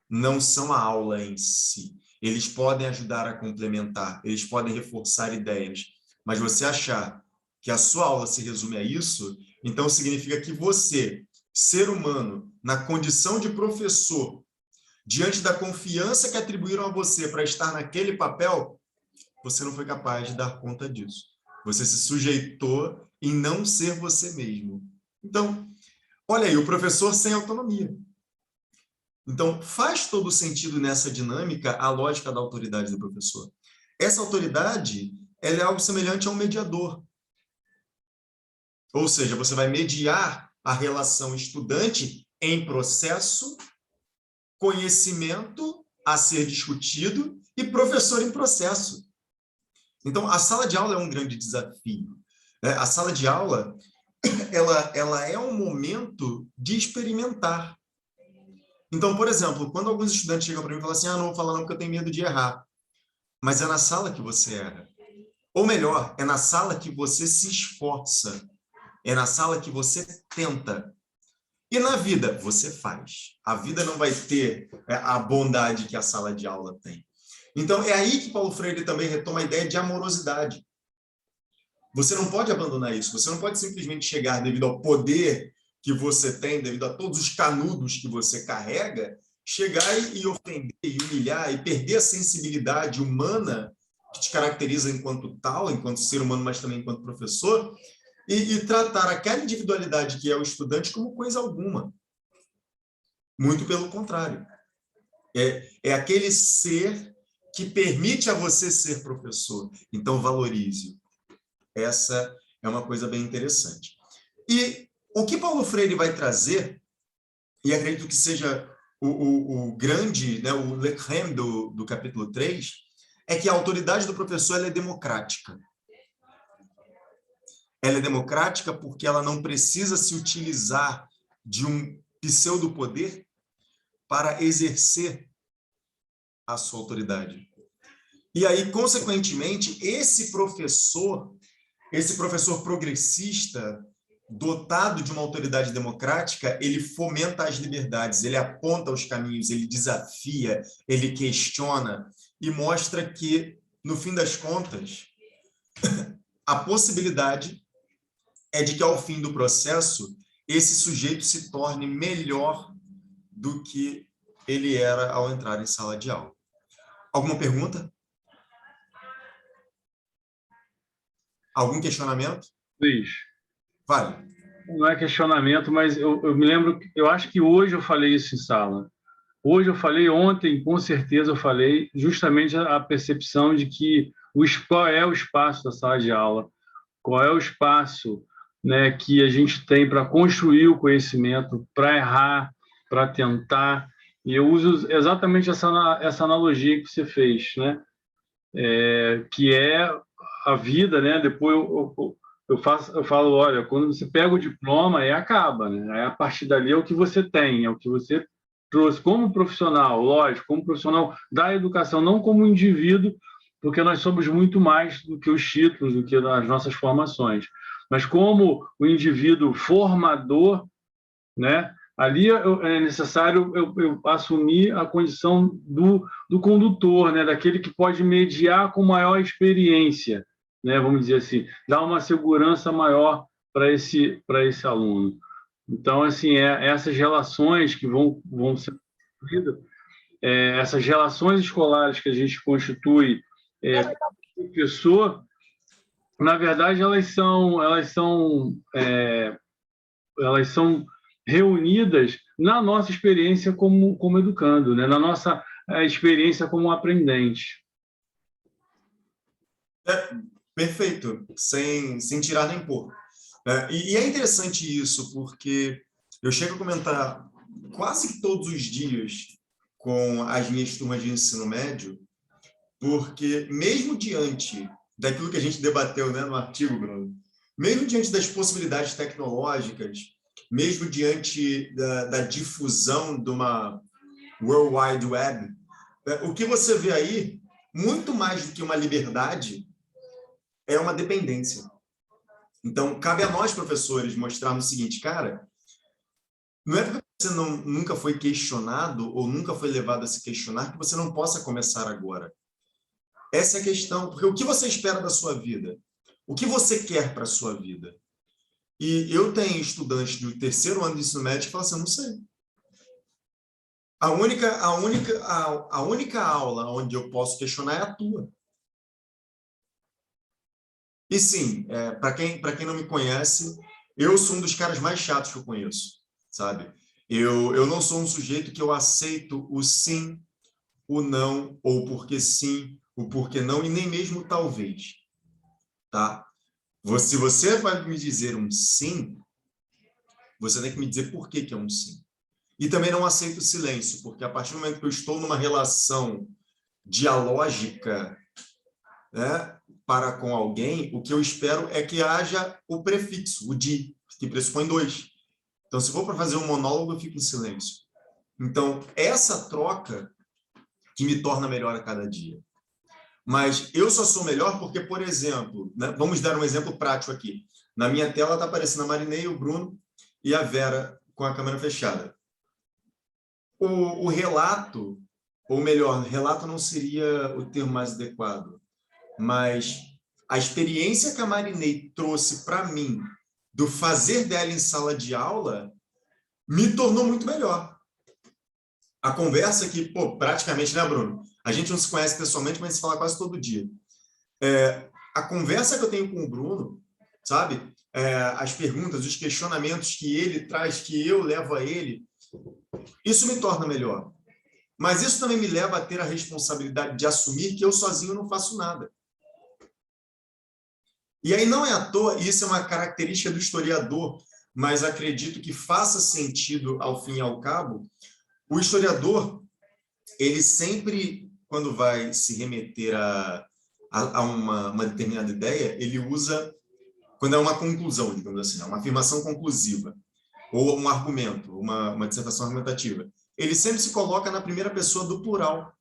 não são a aula em si. Eles podem ajudar a complementar, eles podem reforçar ideias, mas você achar que a sua aula se resume a isso, então significa que você, ser humano, na condição de professor, diante da confiança que atribuíram a você para estar naquele papel, você não foi capaz de dar conta disso. Você se sujeitou em não ser você mesmo. Então, olha aí, o professor sem autonomia. Então, faz todo sentido nessa dinâmica a lógica da autoridade do professor. Essa autoridade, ela é algo semelhante a um mediador. Ou seja, você vai mediar a relação estudante em processo, conhecimento a ser discutido e professor em processo. Então, a sala de aula é um grande desafio. A sala de aula, ela é um momento de experimentar. Então, por exemplo, quando alguns estudantes chegam para mim e falam assim, não vou falar não porque eu tenho medo de errar. Mas é na sala que você erra. Ou melhor, é na sala que você se esforça. É na sala que você tenta. E na vida, você faz. A vida não vai ter a bondade que a sala de aula tem. Então, é aí que Paulo Freire também retoma a ideia de amorosidade. Você não pode abandonar isso. Você não pode simplesmente chegar devido ao poder que você tem, devido a todos os canudos que você carrega, chegar e ofender, e humilhar, e perder a sensibilidade humana que te caracteriza enquanto tal, enquanto ser humano, mas também enquanto professor, e tratar aquela individualidade que é o estudante como coisa alguma. Muito pelo contrário. É aquele ser que permite a você ser professor. Então, valorize-o. Essa é uma coisa bem interessante. E o que Paulo Freire vai trazer, e acredito que seja o grande, né, o le crème do capítulo 3, é que a autoridade do professor ela é democrática. Ela é democrática porque ela não precisa se utilizar de um pseudo-poder para exercer a sua autoridade. E aí, consequentemente, esse professor progressista, dotado de uma autoridade democrática, ele fomenta as liberdades, ele aponta os caminhos, ele desafia, ele questiona e mostra que, no fim das contas, a possibilidade é de que, ao fim do processo, esse sujeito se torne melhor do que ele era ao entrar em sala de aula. Alguma pergunta? Algum questionamento? Luiz, Vale. não é questionamento, mas eu me lembro, eu acho que hoje eu falei isso em sala. Hoje eu falei, ontem, com certeza eu falei, justamente a percepção de que qual é o espaço da sala de aula, qual é o espaço, né, que a gente tem para construir o conhecimento, para errar, para tentar. E eu uso exatamente essa analogia que você fez, né? Que é a vida, né? Depois eu falo, olha, quando você pega o diploma, aí acaba, né? Aí a partir dali é o que você tem, é o que você trouxe como profissional, lógico, como profissional da educação, não como indivíduo, porque nós somos muito mais do que os títulos, do que as nossas formações, mas como o indivíduo formador, né? Ali é necessário eu assumir a condição do condutor, né? Daquele que pode mediar com maior experiência, né? Vamos dizer assim, dar uma segurança maior para esse aluno. Então, assim, essas relações que vão ser construídas, essas relações escolares que a gente constitui com o professor, na verdade, elas são reunidas na nossa experiência como educando, né? Na nossa experiência como aprendente. Perfeito, sem tirar nem pôr. E é interessante isso, porque eu chego a comentar quase que todos os dias com as minhas turmas de ensino médio, porque mesmo diante daquilo que a gente debateu, né, no artigo, Bruno, mesmo diante das possibilidades tecnológicas, mesmo diante da difusão de uma World Wide Web, o que você vê aí, muito mais do que uma liberdade, é uma dependência. Então, cabe a nós, professores, mostrarmos o seguinte, cara, não é porque você nunca foi questionado ou nunca foi levado a se questionar que você não possa começar agora. Essa é a questão, porque o que você espera da sua vida? O que você quer para a sua vida? E eu tenho estudantes do terceiro ano de ensino médio que falam assim, eu não sei. A única aula onde eu posso questionar é a tua. E sim, para quem não me conhece, eu sou um dos caras mais chatos que eu conheço, sabe? Eu não sou um sujeito que eu aceito o sim, o não, ou porque sim, o porquê não, e nem mesmo talvez, tá? Se você vai me dizer um sim, você tem que me dizer por que é um sim. E também não aceito o silêncio, porque a partir do momento que eu estou numa relação dialógica, né, para com alguém, o que eu espero é que haja o prefixo, o de, que pressupõe dois. Então, se for para fazer um monólogo, eu fico em silêncio. Então, essa troca que me torna melhor a cada dia. Mas eu só sou melhor porque, por exemplo, né, vamos dar um exemplo prático aqui. Na minha tela está aparecendo a Marinei, o Bruno e a Vera com a câmera fechada. O relato, ou melhor, relato não seria o termo mais adequado, mas a experiência que a Marinei trouxe para mim do fazer dela em sala de aula me tornou muito melhor. A conversa que, pô, praticamente, né, Bruno? A gente não se conhece pessoalmente, mas se fala quase todo dia. A conversa que eu tenho com o Bruno, sabe? As perguntas, os questionamentos que ele traz, que eu levo a ele, isso me torna melhor. Mas isso também me leva a ter a responsabilidade de assumir que eu sozinho não faço nada. E aí não é à toa, isso é uma característica do historiador, mas acredito que faça sentido ao fim e ao cabo. O historiador, ele sempre, quando vai se remeter a uma determinada ideia, ele usa, quando é uma conclusão, digamos assim, uma afirmação conclusiva, ou um argumento, uma dissertação argumentativa, ele sempre se coloca na primeira pessoa do plural.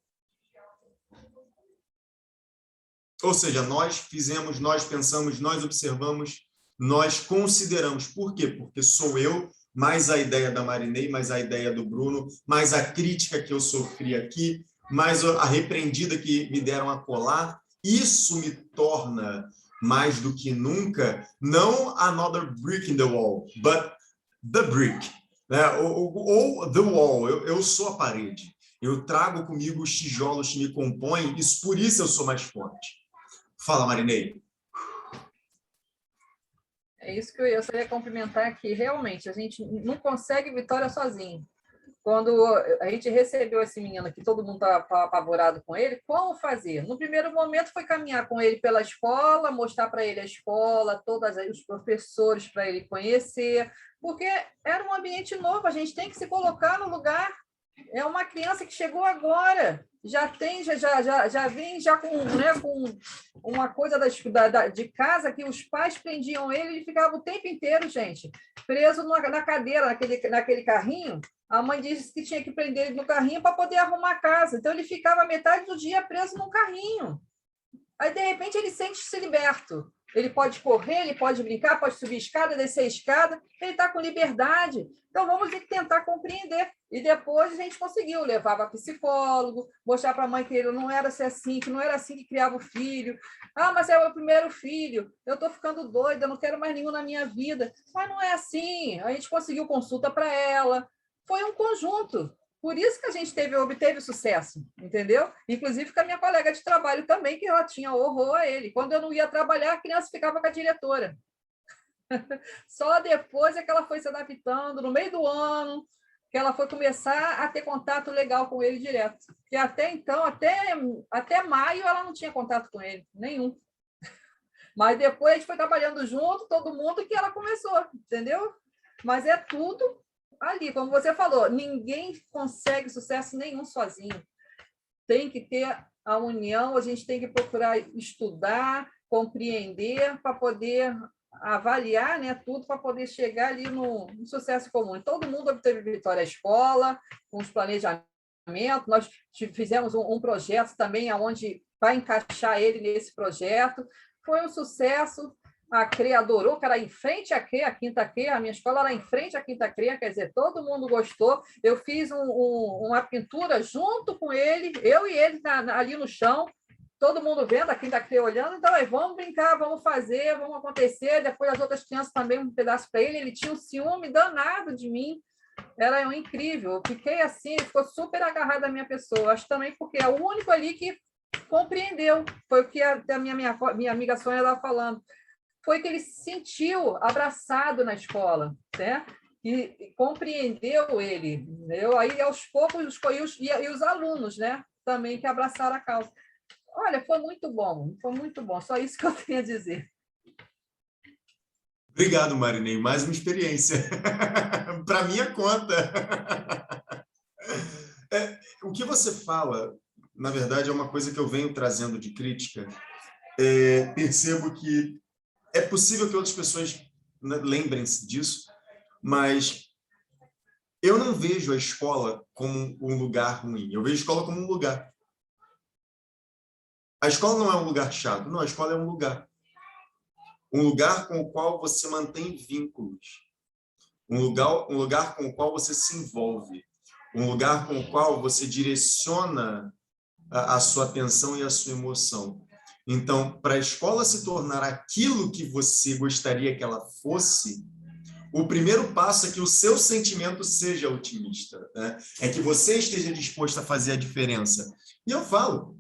Ou seja, nós fizemos, nós pensamos, nós observamos, nós consideramos. Por quê? Porque sou eu, mais a ideia da Marinêi, mais a ideia do Bruno, mais a crítica que eu sofri aqui, mais a repreendida que me deram a colar. Isso me torna, mais do que nunca, não another brick in the wall, but the brick, né? Ou the wall. Eu sou a parede. Eu trago comigo os tijolos que me compõem, e por isso eu sou mais forte. Fala, Marinêi. É isso que eu queria complementar, que realmente a gente não consegue vitória sozinho. Quando a gente recebeu esse menino que todo mundo estava apavorado com ele, como fazer? No primeiro momento foi caminhar com ele pela escola, mostrar para ele a escola, todos os professores para ele conhecer, porque era um ambiente novo, a gente tem que se colocar no lugar. É uma criança que chegou agora, já vem com, né, com uma coisa de casa que os pais prendiam ele ficava o tempo inteiro, gente, preso na cadeira, naquele carrinho. A mãe disse que tinha que prender ele no carrinho para poder arrumar a casa. Então, ele ficava metade do dia preso num carrinho. Aí, de repente, ele sente-se liberto. Ele pode correr, ele pode brincar, pode subir escada, descer escada. Ele está com liberdade. Então, vamos tentar compreender. E depois a gente conseguiu. Levava psicólogo, mostrar para a mãe que ele não era assim, que não era assim que criava o filho. Ah, mas é o primeiro filho. Eu estou ficando doida, eu não quero mais nenhum na minha vida. Mas não é assim. A gente conseguiu consulta para ela. Foi um conjunto. Por isso que a gente obteve sucesso, entendeu? Inclusive com a minha colega de trabalho também, que ela tinha horror a ele. Quando eu não ia trabalhar, a criança ficava com a diretora. Só depois é que ela foi se adaptando, no meio do ano, que ela foi começar a ter contato legal com ele direto. Porque até então, até maio, ela não tinha contato com ele, nenhum. Mas depois a gente foi trabalhando junto, todo mundo, que ela começou, entendeu? Mas é tudo ali, como você falou, ninguém consegue sucesso nenhum sozinho. Tem que ter a união, a gente tem que procurar estudar, compreender, para poder avaliar, né, tudo, para poder chegar ali no sucesso comum. Todo mundo obteve vitória à escola, com os planejamentos. Nós fizemos um projeto também, onde vai encaixar ele nesse projeto. Foi um sucesso. A CRE adorou, que era em frente à CRE, a quinta CRE, a minha escola era em frente à quinta CRE, quer dizer, todo mundo gostou. Eu fiz uma pintura junto com ele, eu e ele ali no chão, todo mundo vendo, a quinta CRE olhando, então vamos brincar, vamos fazer, vamos acontecer. Depois as outras crianças também, um pedaço para ele tinha um ciúme danado de mim, era incrível. Eu fiquei assim, ele ficou super agarrado à minha pessoa, acho também porque é o único ali que compreendeu, foi o que a minha amiga Sônia estava falando. Foi que ele se sentiu abraçado na escola, né? E compreendeu ele. Entendeu? Aí, aos poucos, e os alunos, né? Também que abraçaram a causa. Olha, foi muito bom. Só isso que eu tenho a dizer. Obrigado, Marinêi. Mais uma experiência. Para minha conta. O que você fala, na verdade, é uma coisa que eu venho trazendo de crítica. Percebo que é possível que outras pessoas lembrem-se disso, mas eu não vejo a escola como um lugar ruim. Eu vejo a escola como um lugar. A escola não é um lugar chato. Não, a escola é um lugar. Um lugar com o qual você mantém vínculos. Um lugar com o qual você se envolve. Um lugar com o qual você direciona a sua atenção e a sua emoção. Então, para a escola se tornar aquilo que você gostaria que ela fosse, o primeiro passo é que o seu sentimento seja otimista, né? É que você esteja disposto a fazer a diferença. E eu falo,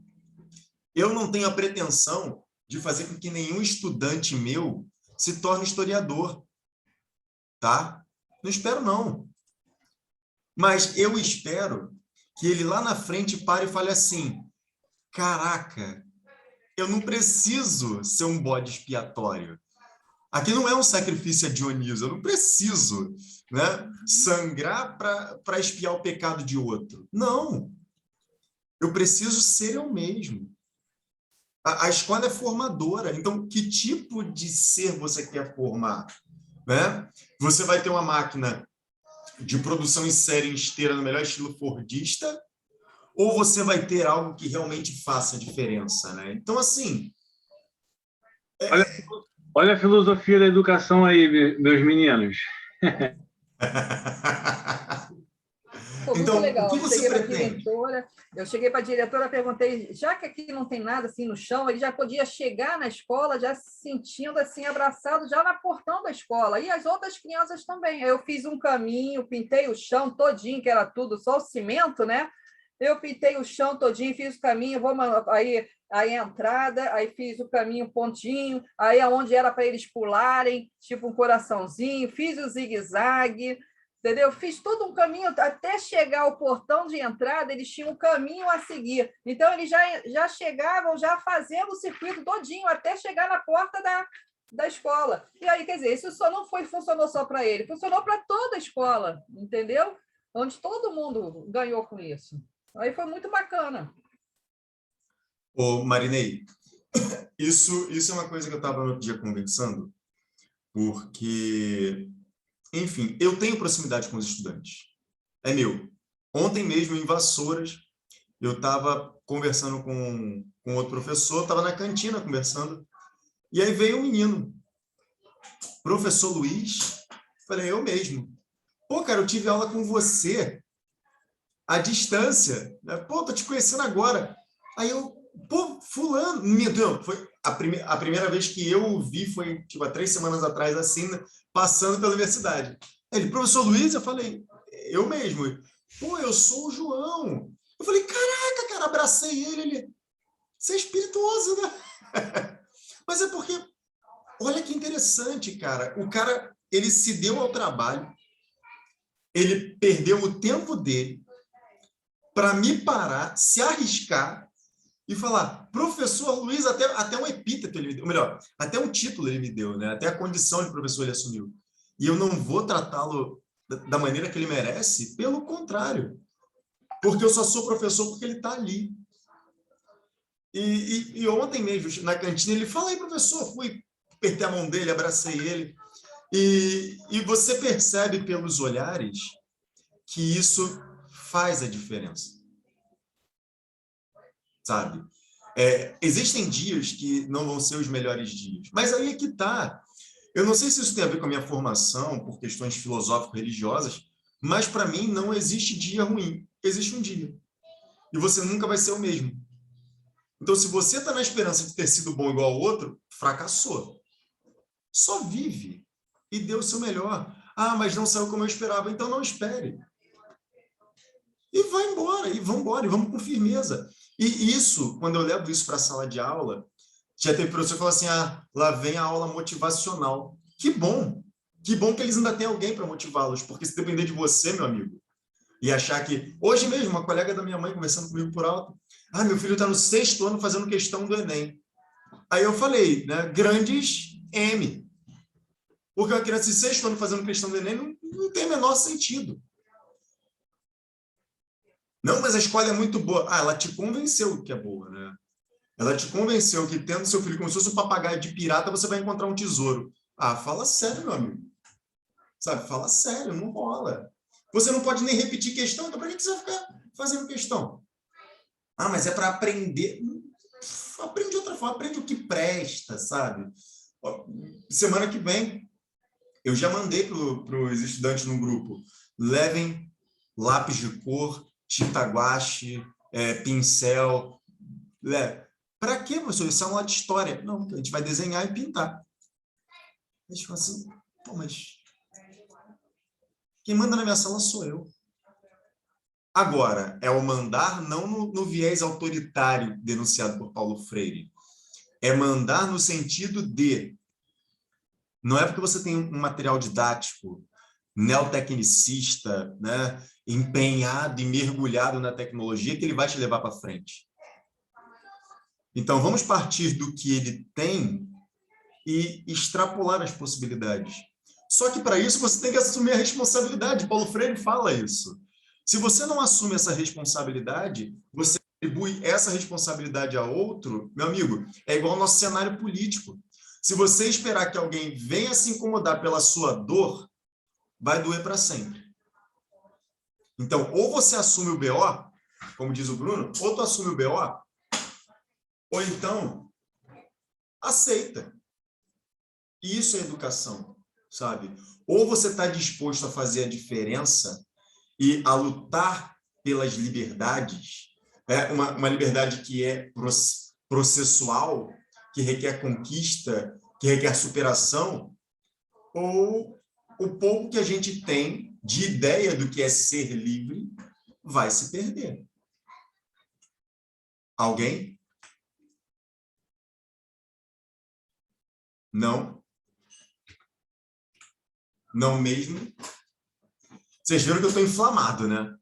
eu não tenho a pretensão de fazer com que nenhum estudante meu se torne historiador, tá? Não espero, não. Mas eu espero que ele lá na frente pare e fale assim, caraca, eu não preciso ser um bode expiatório. Aqui não é um sacrifício a Dioniso, eu não preciso, né, sangrar para expiar o pecado de outro. Não, eu preciso ser eu mesmo. A escola é formadora, então que tipo de ser você quer formar? Né? Você vai ter uma máquina de produção em série em esteira no melhor estilo fordista, ou você vai ter algo que realmente faça diferença, né? Então, assim... Olha a filosofia da educação aí, meus meninos. Pô, muito Então, o legal. que você pretende? Eu cheguei para a diretora, perguntei, já que aqui não tem nada assim no chão, ele já podia chegar na escola já se sentindo assim abraçado já no portão da escola, e as outras crianças também. Eu fiz um caminho, pintei o chão todinho, que era tudo só o cimento, né? Eu pintei o chão todinho, fiz o caminho, aí a entrada, aí fiz o caminho pontinho, aí aonde era para eles pularem, tipo um coraçãozinho, fiz o zigue-zague, entendeu? Fiz todo um caminho até chegar ao portão de entrada, eles tinham um caminho a seguir. Então, eles já chegavam já fazendo o circuito todinho até chegar na porta da escola. E aí, quer dizer, isso só não funcionou só para ele, funcionou para toda a escola, entendeu? Onde todo mundo ganhou com isso. Aí foi muito bacana. Ô, Marinei, isso é uma coisa que eu estava no outro dia conversando, porque, enfim, eu tenho proximidade com os estudantes. É meu. Ontem mesmo, em Vassouras, eu estava conversando com outro professor, estava na cantina conversando, e aí veio um menino, professor Luiz, falei, eu mesmo. Pô, cara, eu tive aula com você à distância, né? Pô, tô te conhecendo agora. Aí eu, pô, fulano, não, foi a primeira vez que eu o vi foi, tipo, há 3 semanas atrás, assim, passando pela universidade. Ele, professor Luiz, eu falei, eu mesmo. Pô, eu sou o João. Eu falei, caraca, cara, abracei ele, você é espirituoso, né? Mas é porque, olha que interessante, cara, o cara, ele se deu ao trabalho, ele perdeu o tempo dele para me parar, se arriscar e falar, professor Luiz, até um epíteto ele me deu, ou melhor, até um título ele me deu, né? Até a condição de professor ele assumiu. E eu não vou tratá-lo da maneira que ele merece, pelo contrário. Porque eu só sou professor porque ele está ali. E ontem mesmo, na cantina, ele fala, aí, professor, fui, apertei a mão dele, abracei ele. E você percebe pelos olhares que isso faz a diferença. Sabe? Existem dias que não vão ser os melhores dias. Mas aí é que está. Eu não sei se isso tem a ver com a minha formação, por questões filosófico-religiosas, mas para mim não existe dia ruim. Existe um dia. E você nunca vai ser o mesmo. Então, se você está na esperança de ter sido bom igual ao outro, fracassou. Só vive e dê o seu melhor. Ah, mas não saiu como eu esperava. Então, não espere. E vai embora, e vamos embora, e vamos com firmeza. E isso, quando eu levo isso para a sala de aula, já teve professor que falou assim, lá vem a aula motivacional. Que bom que eles ainda têm alguém para motivá-los, porque se depender de você, meu amigo, e achar que... Hoje mesmo, uma colega da minha mãe conversando comigo por alto, meu filho está no 6º ano fazendo questão do Enem. Aí eu falei, né, grandes M. Porque uma criança de 6º ano fazendo questão do Enem não tem o menor sentido. Não, mas a escola é muito boa. Ela te convenceu que é boa, né? Ela te convenceu que tendo seu filho como se fosse um papagaio de pirata, você vai encontrar um tesouro. Fala sério, meu amigo. Sabe? Fala sério, não rola. Você não pode nem repetir questão, então para que você vai ficar fazendo questão? Mas é para aprender. Aprende de outra forma, aprende o que presta, sabe? Semana que vem, eu já mandei para os estudantes no grupo, levem lápis de cor, tinta guache, pincel. Para quê, professor? Isso é uma aula de história. Não, a gente vai desenhar e pintar. Eles falam assim, pô, mas quem manda na minha sala sou eu. Agora, é o mandar não no viés autoritário denunciado por Paulo Freire. É mandar no sentido de... Não é porque você tem um material didático neotecnicista, né, empenhado e mergulhado na tecnologia que ele vai te levar para frente. Então, vamos partir do que ele tem e extrapolar as possibilidades. Só que, para isso, você tem que assumir a responsabilidade. Paulo Freire fala isso. Se você não assume essa responsabilidade, você atribui essa responsabilidade a outro, meu amigo, é igual ao nosso cenário político. Se você esperar que alguém venha se incomodar pela sua dor, vai doer para sempre. Então, ou você assume o BO, como diz o Bruno, ou tu assume o BO, ou então aceita. E isso é educação, sabe? Ou você está disposto a fazer a diferença e a lutar pelas liberdades, uma liberdade que é processual, que requer conquista, que requer superação, ou o pouco que a gente tem de ideia do que é ser livre vai se perder. Alguém? Não? Não mesmo? Vocês viram que eu estou inflamado, né?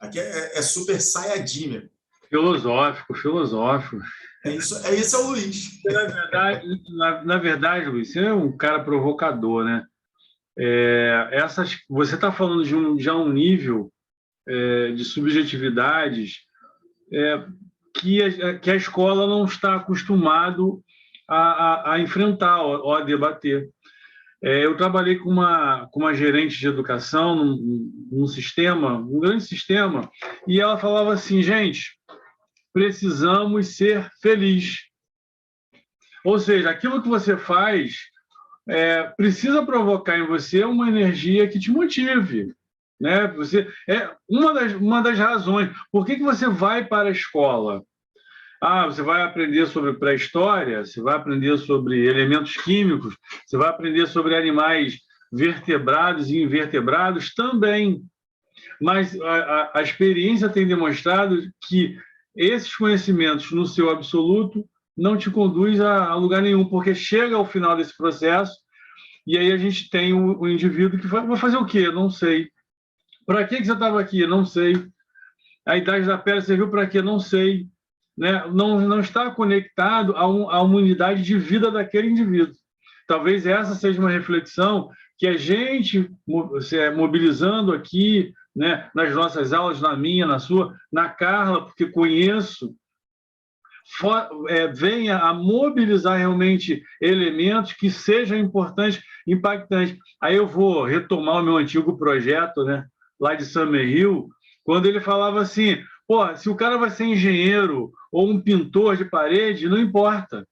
Aqui é super saiyajin. Filosófico. Esse é o Luiz. Na verdade, Luiz, você é um cara provocador, né? Você está falando de já um nível de subjetividades que a escola não está acostumado a enfrentar ou a debater. Eu trabalhei com uma gerente de educação num sistema, um grande sistema, e ela falava assim, gente, precisamos ser felizes. Ou seja, aquilo que você faz precisa provocar em você uma energia que te motive. Né? Uma das razões. Por que você vai para a escola? Você vai aprender sobre pré-história, você vai aprender sobre elementos químicos, você vai aprender sobre animais vertebrados e invertebrados também. Mas a experiência tem demonstrado que esses conhecimentos, no seu absoluto, não te conduz a lugar nenhum, porque chega ao final desse processo e aí a gente tem o indivíduo que vai fazer o quê? Não sei. Para que você estava aqui? Não sei. A idade da pedra serviu para quê? Não sei. Né? Não está conectado a uma unidade de vida daquele indivíduo. Talvez essa seja uma reflexão que a gente, mobilizando aqui, né, nas nossas aulas, na minha, na sua, na Carla, porque conheço, venha a mobilizar realmente elementos que sejam importantes, impactantes. Aí eu vou retomar o meu antigo projeto, né, lá de Summerhill, quando ele falava assim, se o cara vai ser engenheiro ou um pintor de parede, não importa,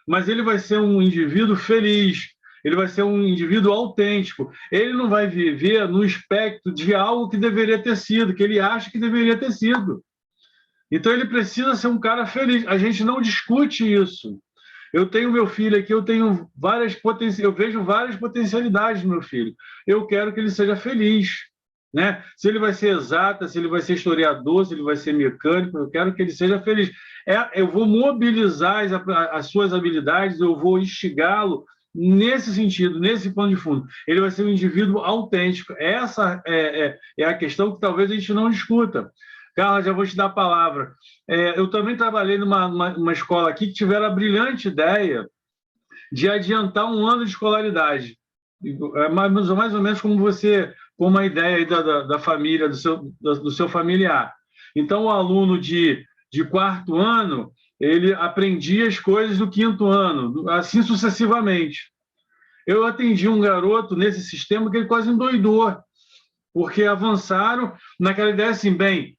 mas ele vai ser um indivíduo feliz, ele vai ser um indivíduo autêntico, ele não vai viver no espectro de algo que deveria ter sido, que ele acha que deveria ter sido. Então, ele precisa ser um cara feliz. A gente não discute isso. Eu tenho meu filho aqui, eu vejo várias potencialidades no meu filho. Eu quero que ele seja feliz. Né? Se ele vai ser exata, se ele vai ser historiador, se ele vai ser mecânico, eu quero que ele seja feliz. Eu vou mobilizar as suas habilidades, eu vou instigá-lo nesse sentido, nesse plano de fundo. Ele vai ser um indivíduo autêntico. Essa é a questão que talvez a gente não discuta. Carla, já vou te dar a palavra. Eu também trabalhei numa escola aqui que tiveram a brilhante ideia de adiantar um ano de escolaridade. Mais ou menos como você, com uma ideia aí da família, do seu familiar. Então, o aluno de quarto ano, ele aprendia as coisas do quinto ano, assim sucessivamente. Eu atendi um garoto nesse sistema que ele quase endoidou, porque avançaram naquela ideia assim,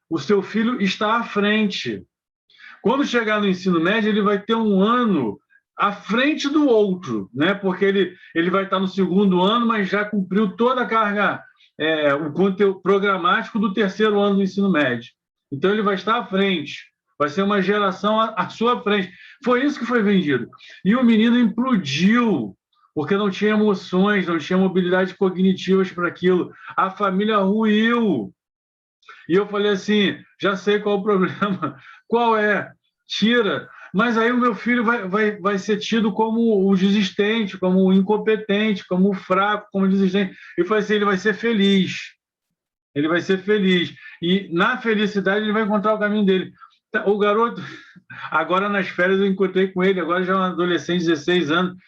o seu filho está à frente. Quando chegar no ensino médio, ele vai ter um ano à frente do outro, né? Porque ele vai estar no segundo ano, mas já cumpriu toda a carga, o conteúdo programático do terceiro ano do ensino médio. Então, ele vai estar à frente, vai ser uma geração à sua frente. Foi isso que foi vendido. E o menino implodiu, porque não tinha emoções, não tinha mobilidade cognitivas para aquilo. A família ruiu. E eu falei assim, já sei qual é o problema. Qual é? Tira Mas aí o meu filho vai ser tido como o desistente, como o incompetente, como o fraco, como o desistente. E foi assim, ele vai ser feliz. Ele vai ser feliz. E na felicidade ele vai encontrar o caminho dele. O garoto, agora nas férias eu encontrei com ele, agora já é um adolescente de 16 anos,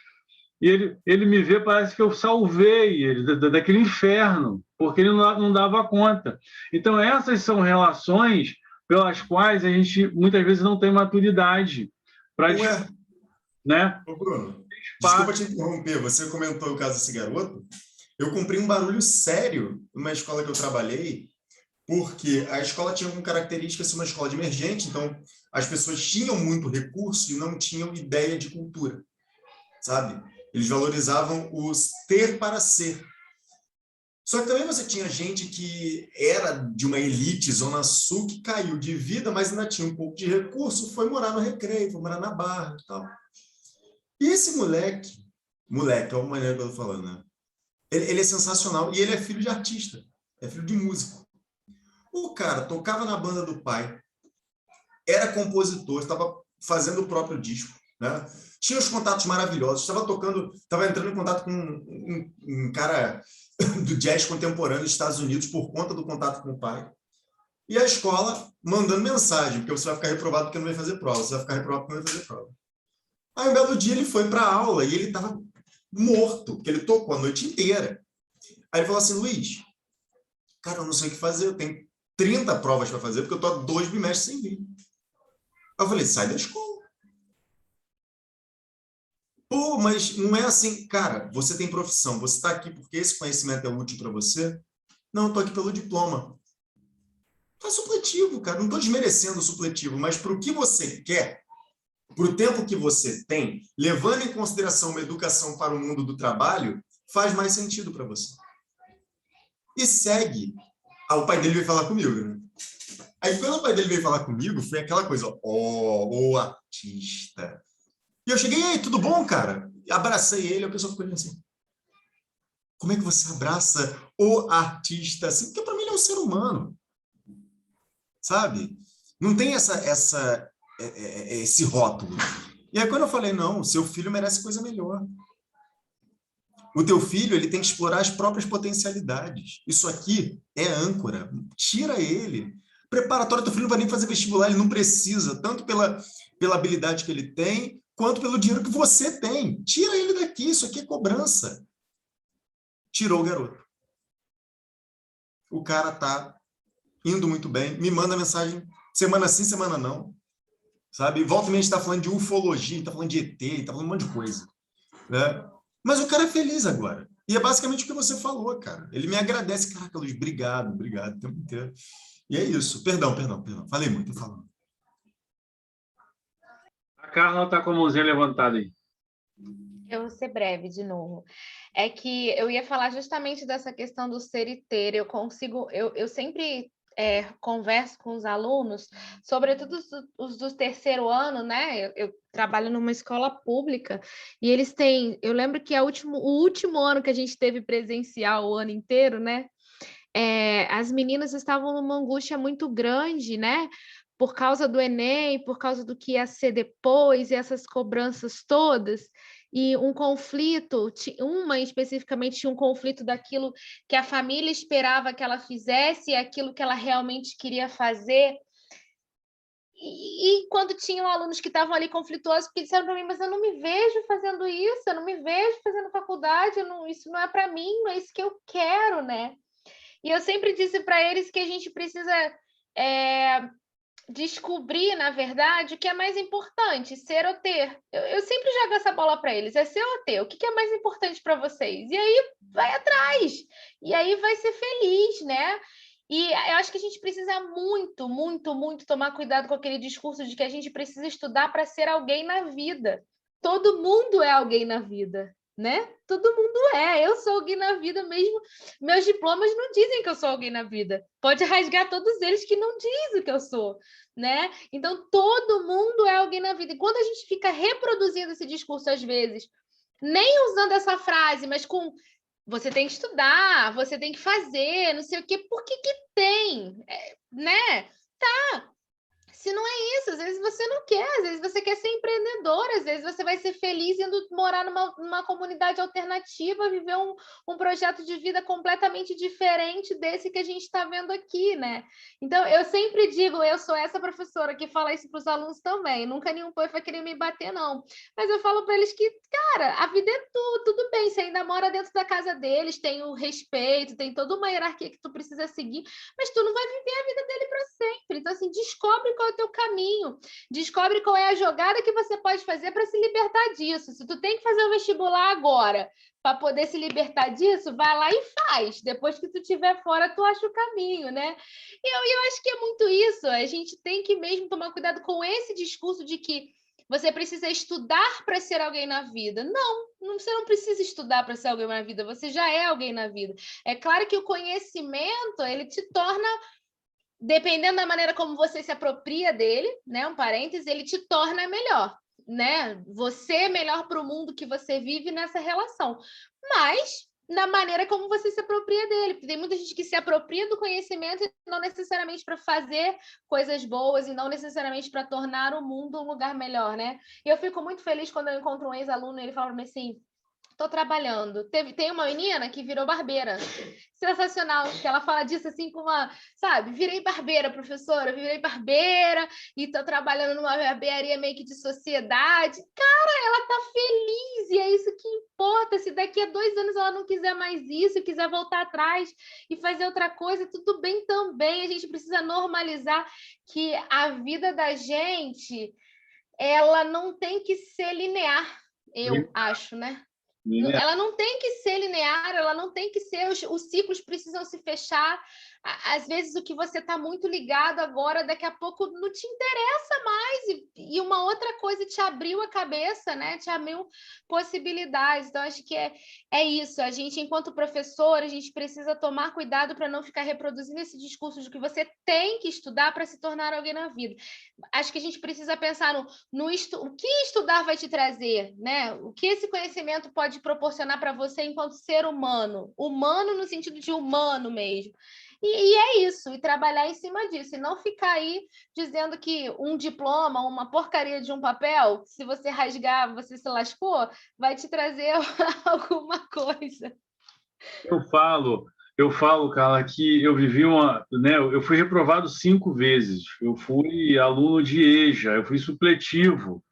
e ele me vê, parece que eu salvei ele daquele inferno, porque ele não dava conta. Então essas são relações pelas quais a gente muitas vezes não tem maturidade para, Ué, né? ô Bruno, desculpa te interromper, você comentou o caso desse garoto. Eu cumpri um barulho sério numa escola que eu trabalhei, porque a escola tinha como característica ser uma escola de emergente, então as pessoas tinham muito recurso e não tinham ideia de cultura, sabe? Eles valorizavam os ter para ser. Só que também você tinha gente que era de uma elite, Zona Sul, que caiu de vida, mas ainda tinha um pouco de recurso, foi morar no Recreio, foi morar na Barra e tal. E esse moleque, olha a maneira que eu tô falando, né? Ele é sensacional e ele é filho de artista, é filho de músico. O cara tocava na banda do pai, era compositor, estava fazendo o próprio disco, né? Tinha os contatos maravilhosos, estava entrando em contato com um cara do jazz contemporâneo dos Estados Unidos por conta do contato com o pai. E a escola mandando mensagem, porque você vai ficar reprovado porque não vai fazer prova, você vai ficar reprovado porque não vai fazer prova. Aí um belo dia ele foi para a aula e ele estava morto, porque ele tocou a noite inteira. Aí ele falou assim, Luiz, cara, eu não sei o que fazer, eu tenho 30 provas para fazer, porque eu estou há 2 bimestres sem vir. Eu falei, sai da escola. Pô, mas não é assim, cara, você tem profissão, você está aqui porque esse conhecimento é útil para você? Não, eu estou aqui pelo diploma. Faz supletivo, cara, não estou desmerecendo o supletivo, mas para o que você quer, para o tempo que você tem, levando em consideração uma educação para o mundo do trabalho, faz mais sentido para você. E segue. Ah, o pai dele veio falar comigo, né? Aí, quando o pai dele veio falar comigo, foi aquela coisa, o artista. E eu cheguei, e aí, tudo bom, cara? Abracei ele, a pessoa ficou olhando assim. Como é que você abraça o artista assim? Porque para mim ele é um ser humano. Sabe? Não tem esse rótulo. E aí, quando eu falei, não, seu filho merece coisa melhor. O teu filho ele tem que explorar as próprias potencialidades. Isso aqui é âncora. Tira ele. Preparatório, teu filho não vai nem fazer vestibular, ele não precisa, tanto pela habilidade que ele tem, quanto pelo dinheiro que você tem. Tira ele daqui, isso aqui é cobrança. Tirou o garoto. O cara tá indo muito bem, me manda mensagem semana sim, semana não. Sabe? Volta e meia a gente está falando de ufologia, está falando de ET, está falando um monte de coisa. Né? Mas o cara é feliz agora. E é basicamente o que você falou, cara. Ele me agradece. Caraca, Luiz, obrigado, o tempo inteiro. E é isso. Perdão. Falei muito, tô falando. A Carla está com a mãozinha levantada aí. Eu vou ser breve de novo. É que eu ia falar justamente dessa questão do ser e ter. Eu sempre converso com os alunos, sobretudo os do terceiro ano, né? Eu trabalho numa escola pública e eles têm. Eu lembro que o último ano que a gente teve presencial o ano inteiro, né? As meninas estavam numa angústia muito grande, né? Por causa do Enem, por causa do que ia ser depois, e essas cobranças todas, e um conflito, uma especificamente tinha um conflito daquilo que a família esperava que ela fizesse e aquilo que ela realmente queria fazer. E quando tinham alunos que estavam ali conflituosos, porque disseram para mim, mas eu não me vejo fazendo isso, eu não me vejo fazendo faculdade, isso não é para mim, não é isso que eu quero, né? E eu sempre disse para eles que a gente precisa descobrir, na verdade, o que é mais importante, ser ou ter. Eu sempre jogo essa bola para eles, é ser ou ter, o que é mais importante para vocês? E aí vai atrás, e aí vai ser feliz, né? E eu acho que a gente precisa muito, muito, muito tomar cuidado com aquele discurso de que a gente precisa estudar para ser alguém na vida. Todo mundo é alguém na vida, né? Todo mundo é. Eu sou alguém na vida mesmo. Meus diplomas não dizem que eu sou alguém na vida. Pode rasgar todos eles que não dizem que eu sou, né? Então, todo mundo é alguém na vida. E quando a gente fica reproduzindo esse discurso, às vezes, nem usando essa frase, mas com você tem que estudar, você tem que fazer, não sei o quê, por que tem? Né? Tá. se não é isso, às vezes você não quer, às vezes você quer ser empreendedor, às vezes você vai ser feliz indo morar numa comunidade alternativa, viver um projeto de vida completamente diferente desse que a gente está vendo aqui, né? Então, eu sempre digo, eu sou essa professora que fala isso para os alunos também, nunca nenhum pai vai querer me bater, não. Mas eu falo para eles que, cara, a vida é tudo bem, você ainda mora dentro da casa deles, tem o respeito, tem toda uma hierarquia que tu precisa seguir, mas tu não vai viver a vida dele para sempre. Então, assim, descobre qual é o teu caminho, descobre qual é a jogada que você pode fazer para se libertar disso. Se tu tem que fazer o vestibular agora para poder se libertar disso, vai lá e faz. Depois que tu estiver fora, tu acha o caminho, né? E eu acho que é muito isso. A gente tem que mesmo tomar cuidado com esse discurso de que você precisa estudar para ser alguém na vida. Não, você não precisa estudar para ser alguém na vida, você já é alguém na vida. É claro que o conhecimento, ele te torna, dependendo da maneira como você se apropria dele, né, um parênteses, ele te torna melhor, né? Você é melhor para o mundo que você vive nessa relação. Mas na maneira como você se apropria dele, porque tem muita gente que se apropria do conhecimento e não necessariamente para fazer coisas boas e não necessariamente para tornar o mundo um lugar melhor, né? E eu fico muito feliz quando eu encontro um ex-aluno e ele fala para mim assim, estou trabalhando. Tem uma menina que virou barbeira. Sensacional, que ela fala disso assim com uma, sabe, virei barbeira, professora, virei barbeira e estou trabalhando numa barbearia meio que de sociedade. Cara, ela tá feliz e é isso que importa. Se daqui a 2 anos ela não quiser mais isso, quiser voltar atrás e fazer outra coisa, tudo bem também. A gente precisa normalizar que a vida da gente, ela não tem que ser linear, eu acho, né? Ela não tem que ser linear, ela não tem que ser, os ciclos precisam se fechar. Às vezes o que você está muito ligado agora, daqui a pouco não te interessa mais, e uma outra coisa te abriu a cabeça, né? Te abriu possibilidades. Então, acho que é isso. A gente, enquanto professor, a gente precisa tomar cuidado para não ficar reproduzindo esse discurso de que você tem que estudar para se tornar alguém na vida. Acho que a gente precisa pensar o que estudar vai te trazer, né? O que esse conhecimento pode proporcionar para você enquanto ser humano. Humano no sentido de humano mesmo. E é isso, e trabalhar em cima disso, e não ficar aí dizendo que um diploma, uma porcaria de um papel, se você rasgar, você se lascou, vai te trazer alguma coisa. Eu falo, Carla, que eu vivi né, eu fui reprovado 5 vezes, eu fui aluno de EJA, eu fui supletivo,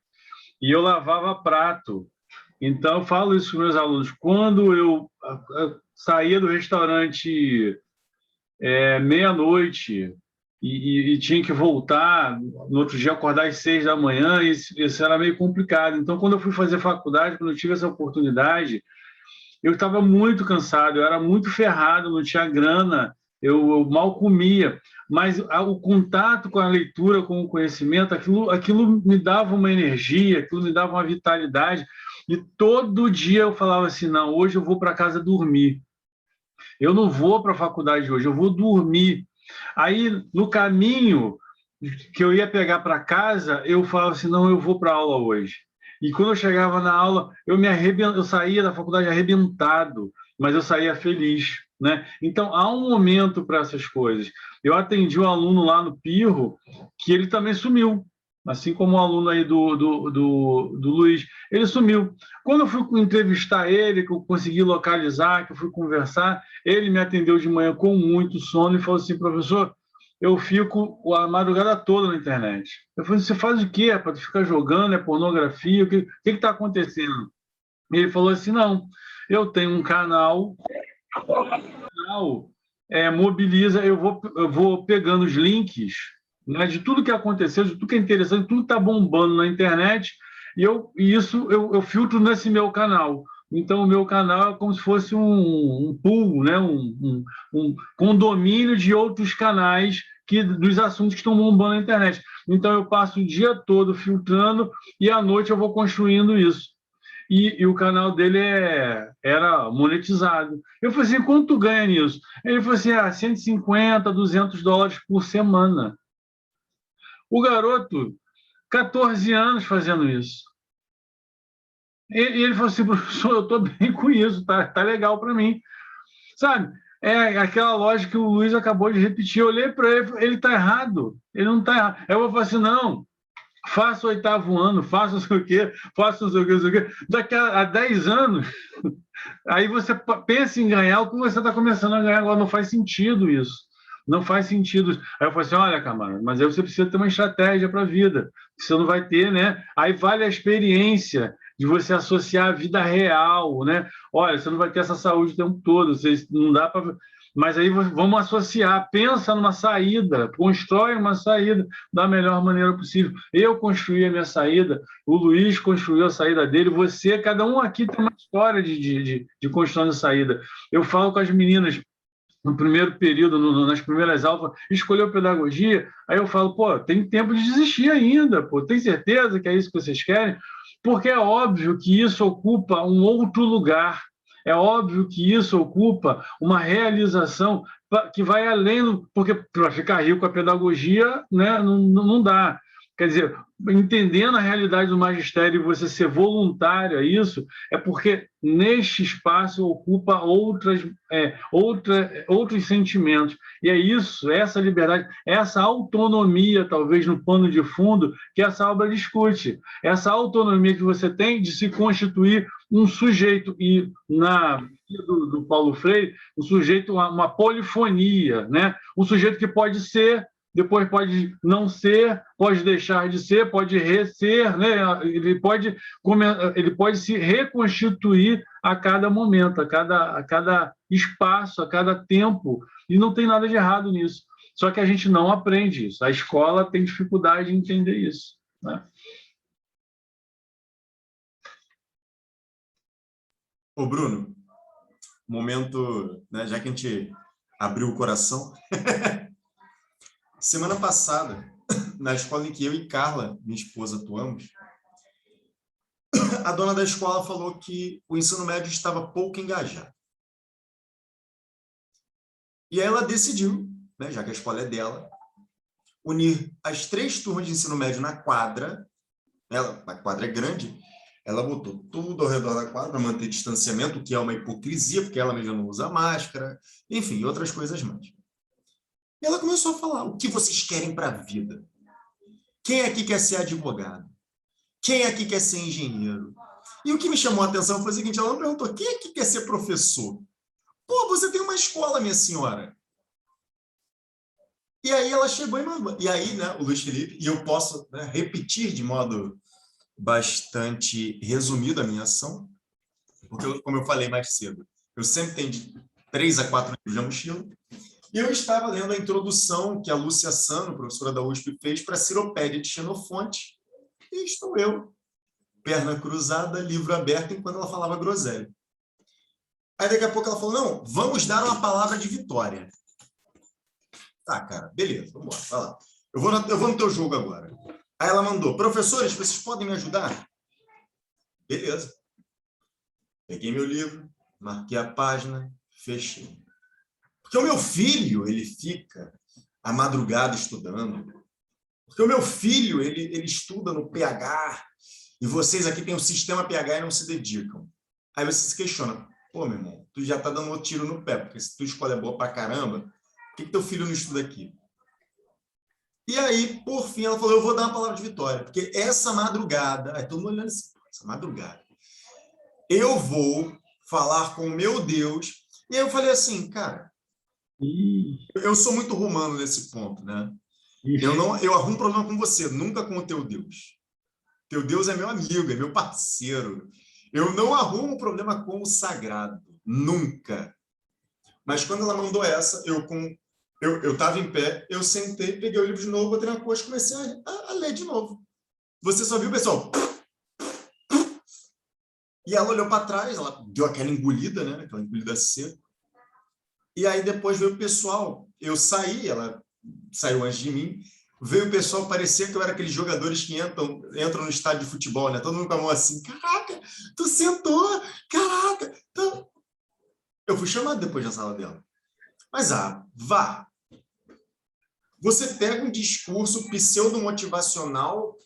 e eu lavava prato. Então, eu falo isso para os meus alunos, quando eu saía do restaurante meia-noite e tinha que voltar, no outro dia acordar às 6 da manhã, isso era meio complicado. Então, quando eu fui fazer faculdade, quando eu tive essa oportunidade, eu estava muito cansado, eu era muito ferrado, não tinha grana, eu mal comia, mas o contato com a leitura, com o conhecimento, aquilo me dava uma energia, aquilo me dava uma vitalidade, e todo dia eu falava assim, não, hoje eu vou para casa dormir. Eu não vou para a faculdade hoje, eu vou dormir. Aí, no caminho que eu ia pegar para casa, eu falava assim, não, eu vou para a aula hoje. E quando eu chegava na aula, eu saía da faculdade arrebentado, mas eu saía feliz, né? Então, há um momento para essas coisas. Eu atendi um aluno lá no Pirro, que ele também sumiu, assim como o aluno aí do Luiz, ele sumiu. Quando eu fui entrevistar ele, que eu consegui localizar, que eu fui conversar, ele me atendeu de manhã com muito sono e falou assim, professor, eu fico a madrugada toda na internet. Eu falei, você faz o quê? Para ficar jogando, é pornografia? O que está acontecendo? Ele falou assim, não, eu tenho um canal, mobiliza, eu vou pegando os links, né, de tudo que aconteceu, de tudo que é interessante, tudo que está bombando na internet, e eu filtro nesse meu canal. Então, o meu canal é como se fosse um pool, né, um condomínio de outros canais dos assuntos que estão bombando na internet. Então, eu passo o dia todo filtrando e à noite eu vou construindo isso. E o canal dele era monetizado. Eu falei assim, quanto tu ganha nisso? Ele falou assim, $150, $200 por semana. O garoto, 14 anos fazendo isso. E ele falou assim, professor, eu estou bem com isso, tá legal para mim. Sabe? É aquela lógica que o Luiz acabou de repetir. Eu olhei para ele está errado. Ele não está errado. Aí eu vou falar assim, não, faça o 8º ano, faça não sei o quê, faça não sei o quê, não sei o quê. Daqui a 10 anos, aí você pensa em ganhar o que você está começando a ganhar agora. Não faz sentido isso. Não faz sentido. Aí eu falei assim, olha, camarada, mas aí você precisa ter uma estratégia para a vida. Você não vai ter, né? Aí vale a experiência de você associar a vida real, né? Olha, você não vai ter essa saúde o tempo todo, você não dá para... Mas aí vamos associar, pensa numa saída, constrói uma saída da melhor maneira possível. Eu construí a minha saída, o Luiz construiu a saída dele, você, cada um aqui tem uma história de construção de saída. Eu falo com as meninas, no primeiro período, nas primeiras aulas, escolheu pedagogia, aí eu falo, pô, tem tempo de desistir ainda, pô, tem certeza que é isso que vocês querem? Porque é óbvio que isso ocupa um outro lugar, é óbvio que isso ocupa uma realização que vai além, porque para ficar rico a pedagogia, né, não dá. Quer dizer, entendendo a realidade do magistério e você ser voluntário a isso, é porque neste espaço ocupa outros sentimentos. E é isso, essa liberdade, essa autonomia, talvez no pano de fundo, que essa obra discute. Essa autonomia que você tem de se constituir um sujeito, e na do Paulo Freire, um sujeito, uma polifonia, né? Um sujeito que pode ser, depois pode não ser, pode deixar de ser, pode reser, né? Ele pode se reconstituir a cada momento, a cada espaço, a cada tempo, e não tem nada de errado nisso. Só que a gente não aprende isso. A escola tem dificuldade em entender isso, né? Ô, Bruno, momento, né, já que a gente abriu o coração, semana passada, na escola em que eu e Carla, minha esposa, atuamos, a dona da escola falou que o ensino médio estava pouco engajado. E aí ela decidiu, né, já que a escola é dela, unir as 3 turmas de ensino médio na quadra. A quadra é grande, ela botou tudo ao redor da quadra para manter distanciamento, o que é uma hipocrisia, porque ela mesma não usa máscara, enfim, outras coisas mais. E ela começou a falar, o que vocês querem para a vida? Quem aqui quer ser advogado? Quem aqui quer ser engenheiro? E o que me chamou a atenção foi o seguinte, ela me perguntou, quem aqui quer ser professor? Pô, você tem uma escola, minha senhora. E aí ela chegou e mandou. E aí, né, o Luiz Felipe, e eu posso, né, repetir de modo bastante resumido a minha ação, porque, como eu falei mais cedo, eu sempre tenho de 3 a 4 livros na mochila, e eu estava lendo a introdução que a Lúcia Sano, professora da USP, fez para a Ciropédia de Xenofonte, e estou eu, perna cruzada, livro aberto, enquanto ela falava groselha. Aí daqui a pouco ela falou, não, vamos dar uma palavra de vitória. Tá, cara, beleza, vamos embora, vai lá. Eu vou no teu jogo agora. Aí ela mandou, professores, vocês podem me ajudar? Beleza. Peguei meu livro, marquei a página, fechei. Porque o meu filho, ele fica à madrugada estudando. Porque o meu filho, ele estuda no PH, e vocês aqui têm o sistema PH e não se dedicam. Aí você se questiona, pô, meu irmão, tu já tá dando um tiro no pé, porque se tua escola é boa pra caramba, por que teu filho não estuda aqui? E aí, por fim, ela falou, eu vou dar uma palavra de vitória, porque essa madrugada, aí todo mundo olhando assim, essa madrugada, eu vou falar com o meu Deus. E aí eu falei assim, cara, eu sou muito romano nesse ponto, né? Eu arrumo problema com você, nunca com o teu Deus. Teu Deus é meu amigo, é meu parceiro. Eu não arrumo problema com o sagrado, nunca. Mas quando ela mandou essa, eu estava em pé, eu sentei, peguei o livro de novo, botei na coxa e comecei a ler de novo. Você só viu o pessoal... E ela olhou para trás, ela deu aquela engolida, né? Aquela engolida seca. E aí depois veio o pessoal, eu saí, ela saiu antes de mim, veio o pessoal, parecia que eu era aqueles jogadores que entram no estádio de futebol, né? Todo mundo com a mão assim, caraca, tu sentou, caraca. Então... Eu fui chamado depois da sala dela. Mas, vá. Você pega um discurso pseudo-motivacional,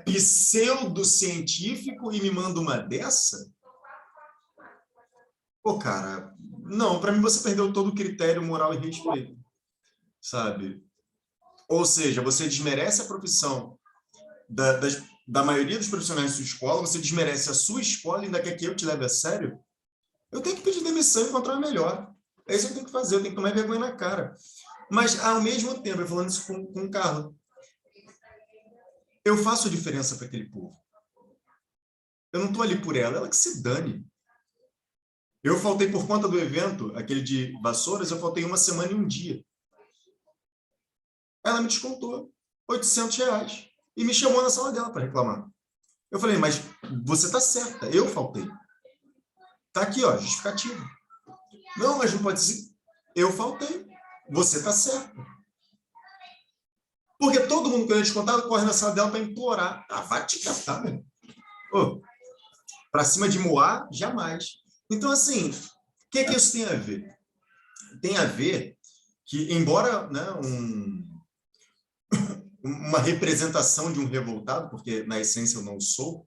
pseudo-científico e me manda uma dessa? Pô, cara, Não, para mim você perdeu todo o critério moral e respeito, sabe? Ou seja, você desmerece a profissão da maioria dos profissionais da sua escola, você desmerece a sua escola e ainda quer que eu te leve a sério? Eu tenho que pedir demissão e encontrar uma melhor. É isso que eu tenho que fazer, eu tenho que tomar vergonha na cara. Mas, ao mesmo tempo, eu falando isso com o Carlos, eu faço diferença para aquele povo. Eu não estou ali por ela que se dane. Eu faltei por conta do evento, aquele de Vassouras, eu faltei 1 semana e 1 dia. Ela me descontou R$800 e me chamou na sala dela para reclamar. Eu falei, mas você está certa, eu faltei. Está aqui, ó, justificativa. Não, mas não pode ser. Eu faltei. Você está certo. Porque todo mundo que eu descontado corre na sala dela para implorar. Ah, vai te catar, meu. Para cima de Moá, jamais. Então, assim, o que isso tem a ver? Tem a ver que, embora, né, uma representação de um revoltado, porque na essência eu não sou,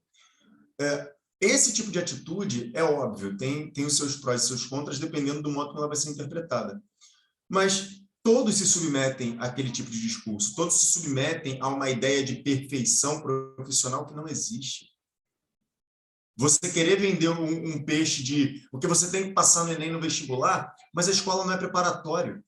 esse tipo de atitude, é óbvio, tem os seus prós e seus contras, dependendo do modo como ela vai ser interpretada. Mas todos se submetem àquele tipo de discurso, todos se submetem a uma ideia de perfeição profissional que não existe. Você querer vender um peixe de... Porque você tem que passar no Enem no vestibular, mas a escola não é preparatório.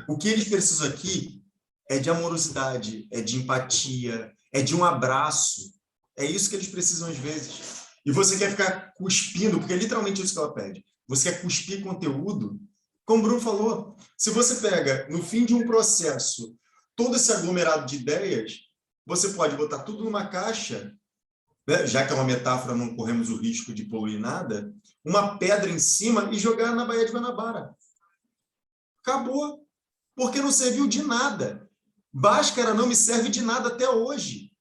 O que eles precisam aqui é de amorosidade, é de empatia, é de um abraço. É isso que eles precisam às vezes. E você quer ficar cuspindo, porque é literalmente isso que ela pede. Você quer cuspir conteúdo? Como o Bruno falou, se você pega, no fim de um processo, todo esse aglomerado de ideias, você pode botar tudo numa caixa, né? Já que é uma metáfora, não corremos o risco de poluir nada, uma pedra em cima e jogar na Baía de Guanabara. Acabou. Porque não serviu de nada. Bhaskara não me serve de nada até hoje.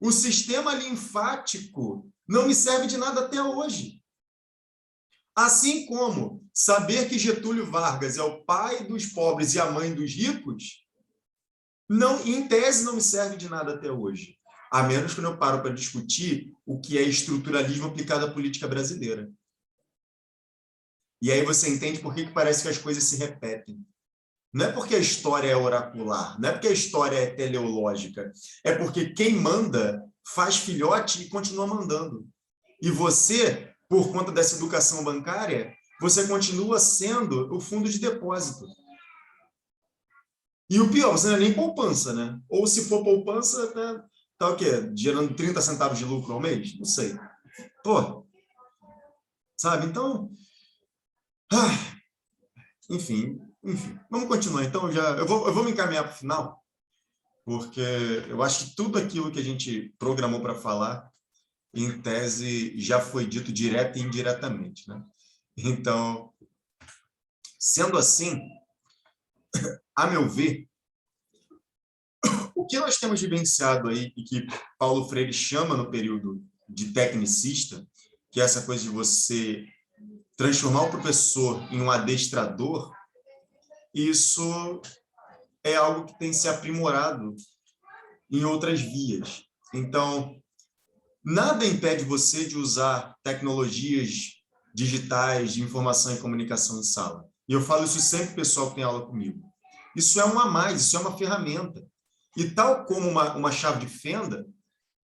O sistema linfático não me serve de nada até hoje. Assim como saber que Getúlio Vargas é o pai dos pobres e a mãe dos ricos, não, em tese não me serve de nada até hoje. A menos que eu paro para discutir o que é estruturalismo aplicado à política brasileira. E aí você entende por que parece que as coisas se repetem. Não é porque a história é oracular, não é porque a história é teleológica, é porque quem manda faz filhote e continua mandando. E você, por conta dessa educação bancária, você continua sendo o fundo de depósito. E o pior, você não é nem poupança, né? Ou se for poupança, né, tá o quê? Gerando 30 centavos de lucro ao mês? Não sei. Pô, sabe? Então, enfim, vamos continuar. Então, eu vou me encaminhar para o final, porque eu acho que tudo aquilo que a gente programou para falar, em tese, já foi dito direta e indiretamente, né? Então, sendo assim, a meu ver, o que nós temos vivenciado aí, e que Paulo Freire chama no período de tecnicista, que é essa coisa de você transformar o professor em um adestrador, isso é algo que tem se aprimorado em outras vias. Então, nada impede você de usar tecnologias digitais de informação e comunicação em sala. E eu falo isso sempre para o pessoal que tem aula comigo. Isso é um a mais, isso é uma ferramenta. E tal como uma chave de fenda,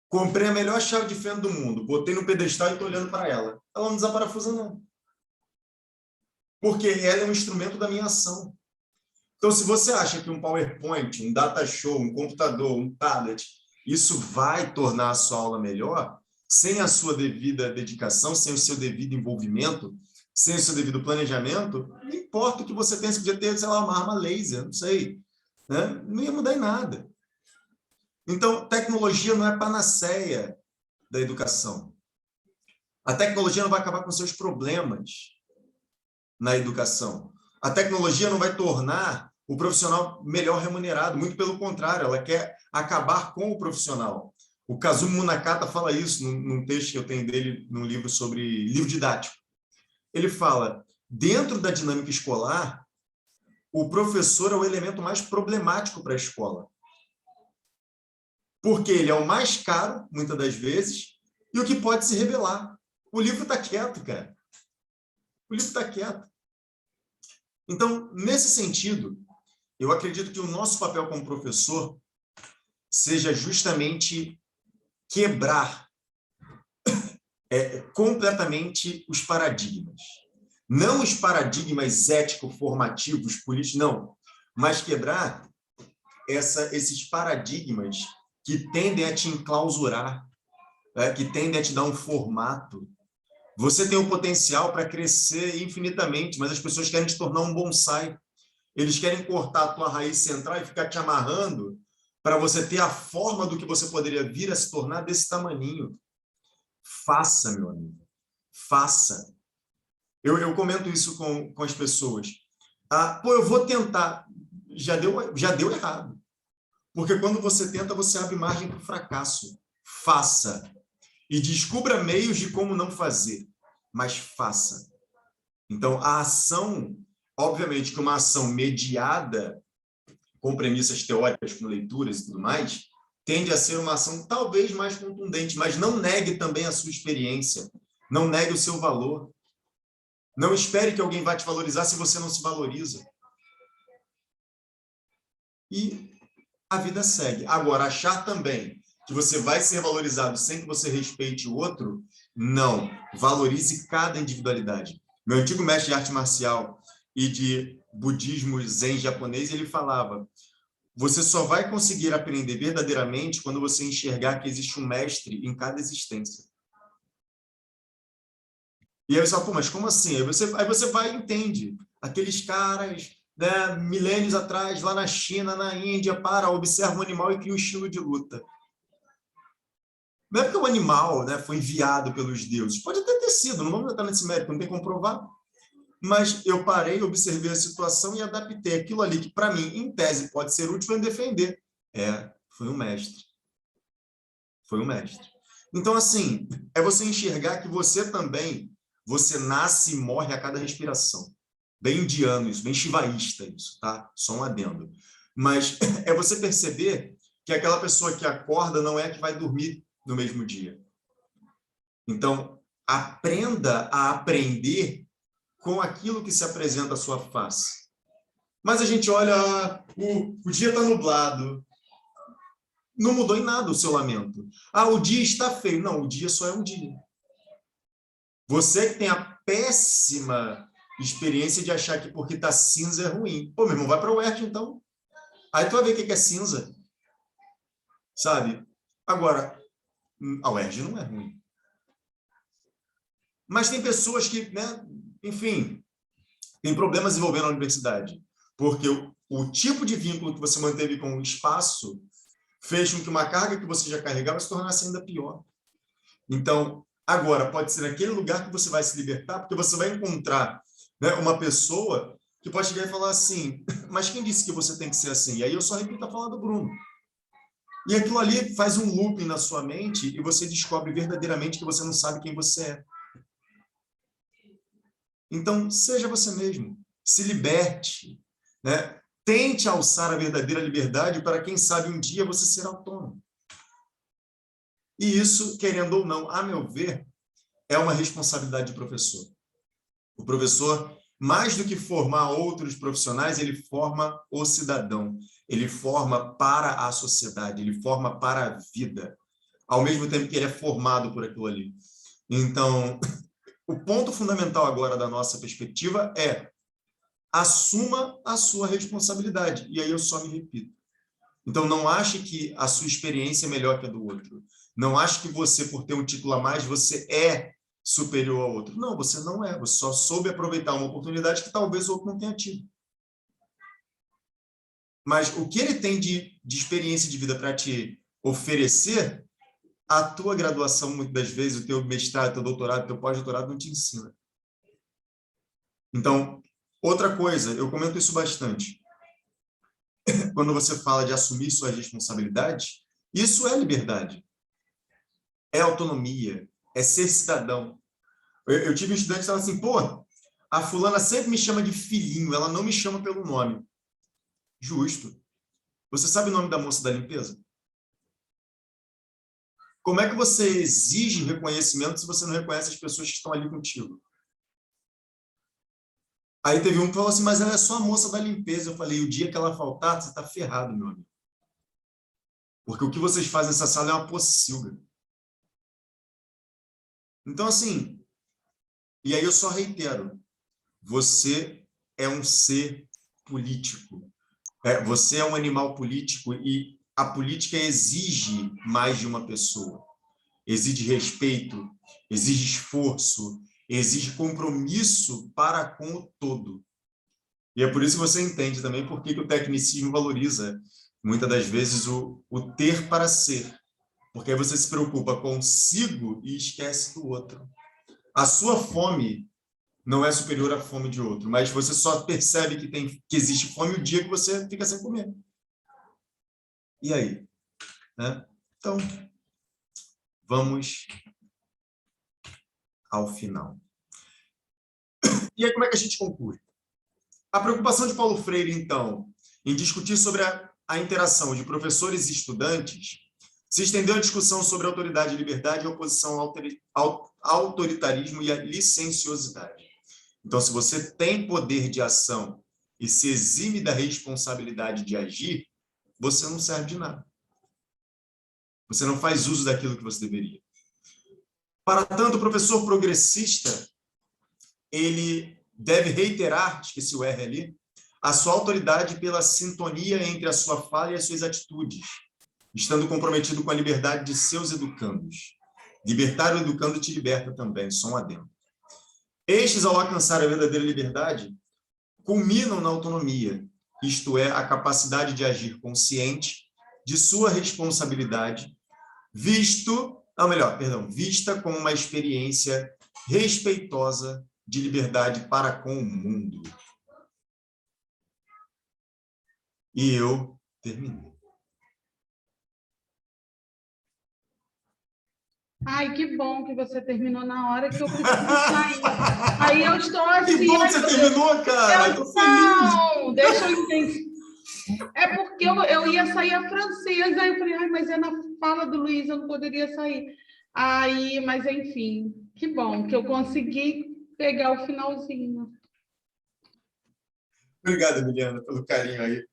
comprei a melhor chave de fenda do mundo, botei no pedestal e estou olhando para ela. Ela não desaparafusa, não. Porque ela é um instrumento da minha ação. Então, se você acha que um PowerPoint, um data show, um computador, um tablet, isso vai tornar a sua aula melhor, sem a sua devida dedicação, sem o seu devido envolvimento, sem o seu devido planejamento, não importa o que você tenha, você podia ter, sei lá, uma arma laser, não sei, né? Não ia mudar em nada. Então, tecnologia não é panaceia da educação. A tecnologia não vai acabar com seus problemas na educação. A tecnologia não vai tornar o profissional melhor remunerado, muito pelo contrário, ela quer acabar com o profissional. O Kazumi Munakata fala isso num texto que eu tenho dele, num livro sobre livro didático. Ele fala, dentro da dinâmica escolar, o professor é o elemento mais problemático para a escola. Porque ele é o mais caro, muitas das vezes, e o que pode se rebelar. O livro está quieto, cara. O livro está quieto. Então, nesse sentido, eu acredito que o nosso papel como professor seja justamente quebrar completamente os paradigmas. Não os paradigmas ético-formativos, políticos, não. Mas quebrar esses paradigmas que tendem a te enclausurar, que tendem a te dar um formato. Você tem o potencial para crescer infinitamente, mas as pessoas querem te tornar um bonsai. Eles querem cortar a tua raiz central e ficar te amarrando para você ter a forma do que você poderia vir a se tornar desse tamaninho. Faça, meu amigo. Faça. Eu comento isso com as pessoas. Eu vou tentar. Já deu errado. Porque quando você tenta, você abre margem para o fracasso. Faça. E descubra meios de como não fazer. Mas faça. Então, a ação, obviamente que uma ação mediada, com premissas teóricas, com leituras e tudo mais, tende a ser uma ação talvez mais contundente, mas não negue também a sua experiência. Não negue o seu valor. Não espere que alguém vá te valorizar se você não se valoriza. E a vida segue. Agora, achar também que você vai ser valorizado sem que você respeite o outro, não. Valorize cada individualidade. Meu antigo mestre de arte marcial e de budismo zen japonês, ele falava: você só vai conseguir aprender verdadeiramente quando você enxergar que existe um mestre em cada existência. E aí você fala, mas como assim? Aí você vai e entende. Aqueles caras, né, milênios atrás, lá na China, na Índia, observam o animal e criam um estilo de luta. Não é porque o animal, né, foi enviado pelos deuses. Pode até ter sido, não vamos entrar nesse mérito, não tem como provar. Mas eu parei, observei a situação e adaptei aquilo ali que, para mim, em tese, pode ser útil em defender. Foi um mestre. Foi um mestre. Então, assim, é você enxergar que você também, você nasce e morre a cada respiração. Bem indiano isso, bem shivaísta isso, tá? Só um adendo. Mas é você perceber que aquela pessoa que acorda não é a que vai dormir no mesmo dia. Então, aprenda a aprender com aquilo que se apresenta à sua face. Mas a gente olha, o dia está nublado. Não mudou em nada o seu lamento. O dia está feio. Não, o dia só é um dia. Você que tem a péssima experiência de achar que porque está cinza é ruim. Pô, meu irmão, vai para o UERJ, então. Aí tu vai ver o que é cinza. Sabe? Agora, a UERJ não é ruim. Mas tem pessoas que, né, enfim, tem problemas envolvendo a universidade. Porque o tipo de vínculo que você manteve com o espaço fez com que uma carga que você já carregava se tornasse ainda pior. Então, agora, pode ser naquele lugar que você vai se libertar, porque você vai encontrar, né, uma pessoa que pode chegar e falar assim, mas quem disse que você tem que ser assim? E aí eu só repito a fala do Bruno. E aquilo ali faz um looping na sua mente e você descobre verdadeiramente que você não sabe quem você é. Então, seja você mesmo. Se liberte, né? Tente alçar a verdadeira liberdade para, quem sabe, um dia você ser autônomo. E isso, querendo ou não, a meu ver, é uma responsabilidade do professor. O professor, mais do que formar outros profissionais, ele forma o cidadão. Ele forma para a sociedade, ele forma para a vida, ao mesmo tempo que ele é formado por aquilo ali. Então, o ponto fundamental agora da nossa perspectiva é: assuma a sua responsabilidade. E aí eu só me repito. Então, não ache que a sua experiência é melhor que a do outro. Não ache que você, por ter um título a mais, você é superior ao outro. Não, você não é. Você só soube aproveitar uma oportunidade que talvez o outro não tenha tido. Mas o que ele tem de experiência de vida para te oferecer, a tua graduação, muitas das vezes, o teu mestrado, o teu doutorado, o teu pós-doutorado não te ensina. Então, outra coisa, eu comento isso bastante. Quando você fala de assumir suas responsabilidades, isso é liberdade. É autonomia. É ser cidadão. Eu tive um estudante que falava assim, pô, a fulana sempre me chama de filhinho, ela não me chama pelo nome. Justo. Você sabe o nome da moça da limpeza? como é que você exige reconhecimento se você não reconhece as pessoas que estão ali contigo? Aí teve um que falou assim, mas ela é só a moça da limpeza. Eu falei, o dia que ela faltar, você está ferrado, meu amigo. Porque o que vocês fazem nessa sala é uma pocilga. Então, assim, e aí eu só reitero, você é um ser político. Você é um animal político e a política exige mais de uma pessoa. Exige respeito, exige esforço, exige compromisso para com o todo. E é por isso que você entende também por que o tecnicismo valoriza, muitas das vezes, o ter para ser. Porque aí você se preocupa consigo e esquece do outro. A sua fome não é superior à fome de outro, mas você só percebe que existe fome o dia que você fica sem comer. E aí? Né? Então, vamos ao final. E aí, como é que a gente conclui? A preocupação de Paulo Freire, então, em discutir sobre a interação de professores e estudantes, se estendeu à discussão sobre autoridade e liberdade e oposição ao autoritarismo e à licenciosidade. Então, se você tem poder de ação e se exime da responsabilidade de agir, você não serve de nada. Você não faz uso daquilo que você deveria. Para tanto, o professor progressista, ele deve reiterar, esqueci o R ali, a sua autoridade pela sintonia entre a sua fala e as suas atitudes, estando comprometido com a liberdade de seus educandos. Libertar o educando te liberta também, só um adendo. Estes, ao alcançar a verdadeira liberdade, culminam na autonomia, isto é, a capacidade de agir consciente de sua responsabilidade, vista como uma experiência respeitosa de liberdade para com o mundo. E eu terminei. Ai, que bom que você terminou na hora que eu preciso sair. Aí eu estou assim... Que bom que você terminou, cara! Eu tô feliz! Não, deixa eu entender. É porque eu ia sair a francesa, aí eu falei, ai, mas é na fala do Luiz, eu não poderia sair. Aí, mas enfim, que bom que eu consegui pegar o finalzinho. Obrigado, Emiliana, pelo carinho aí.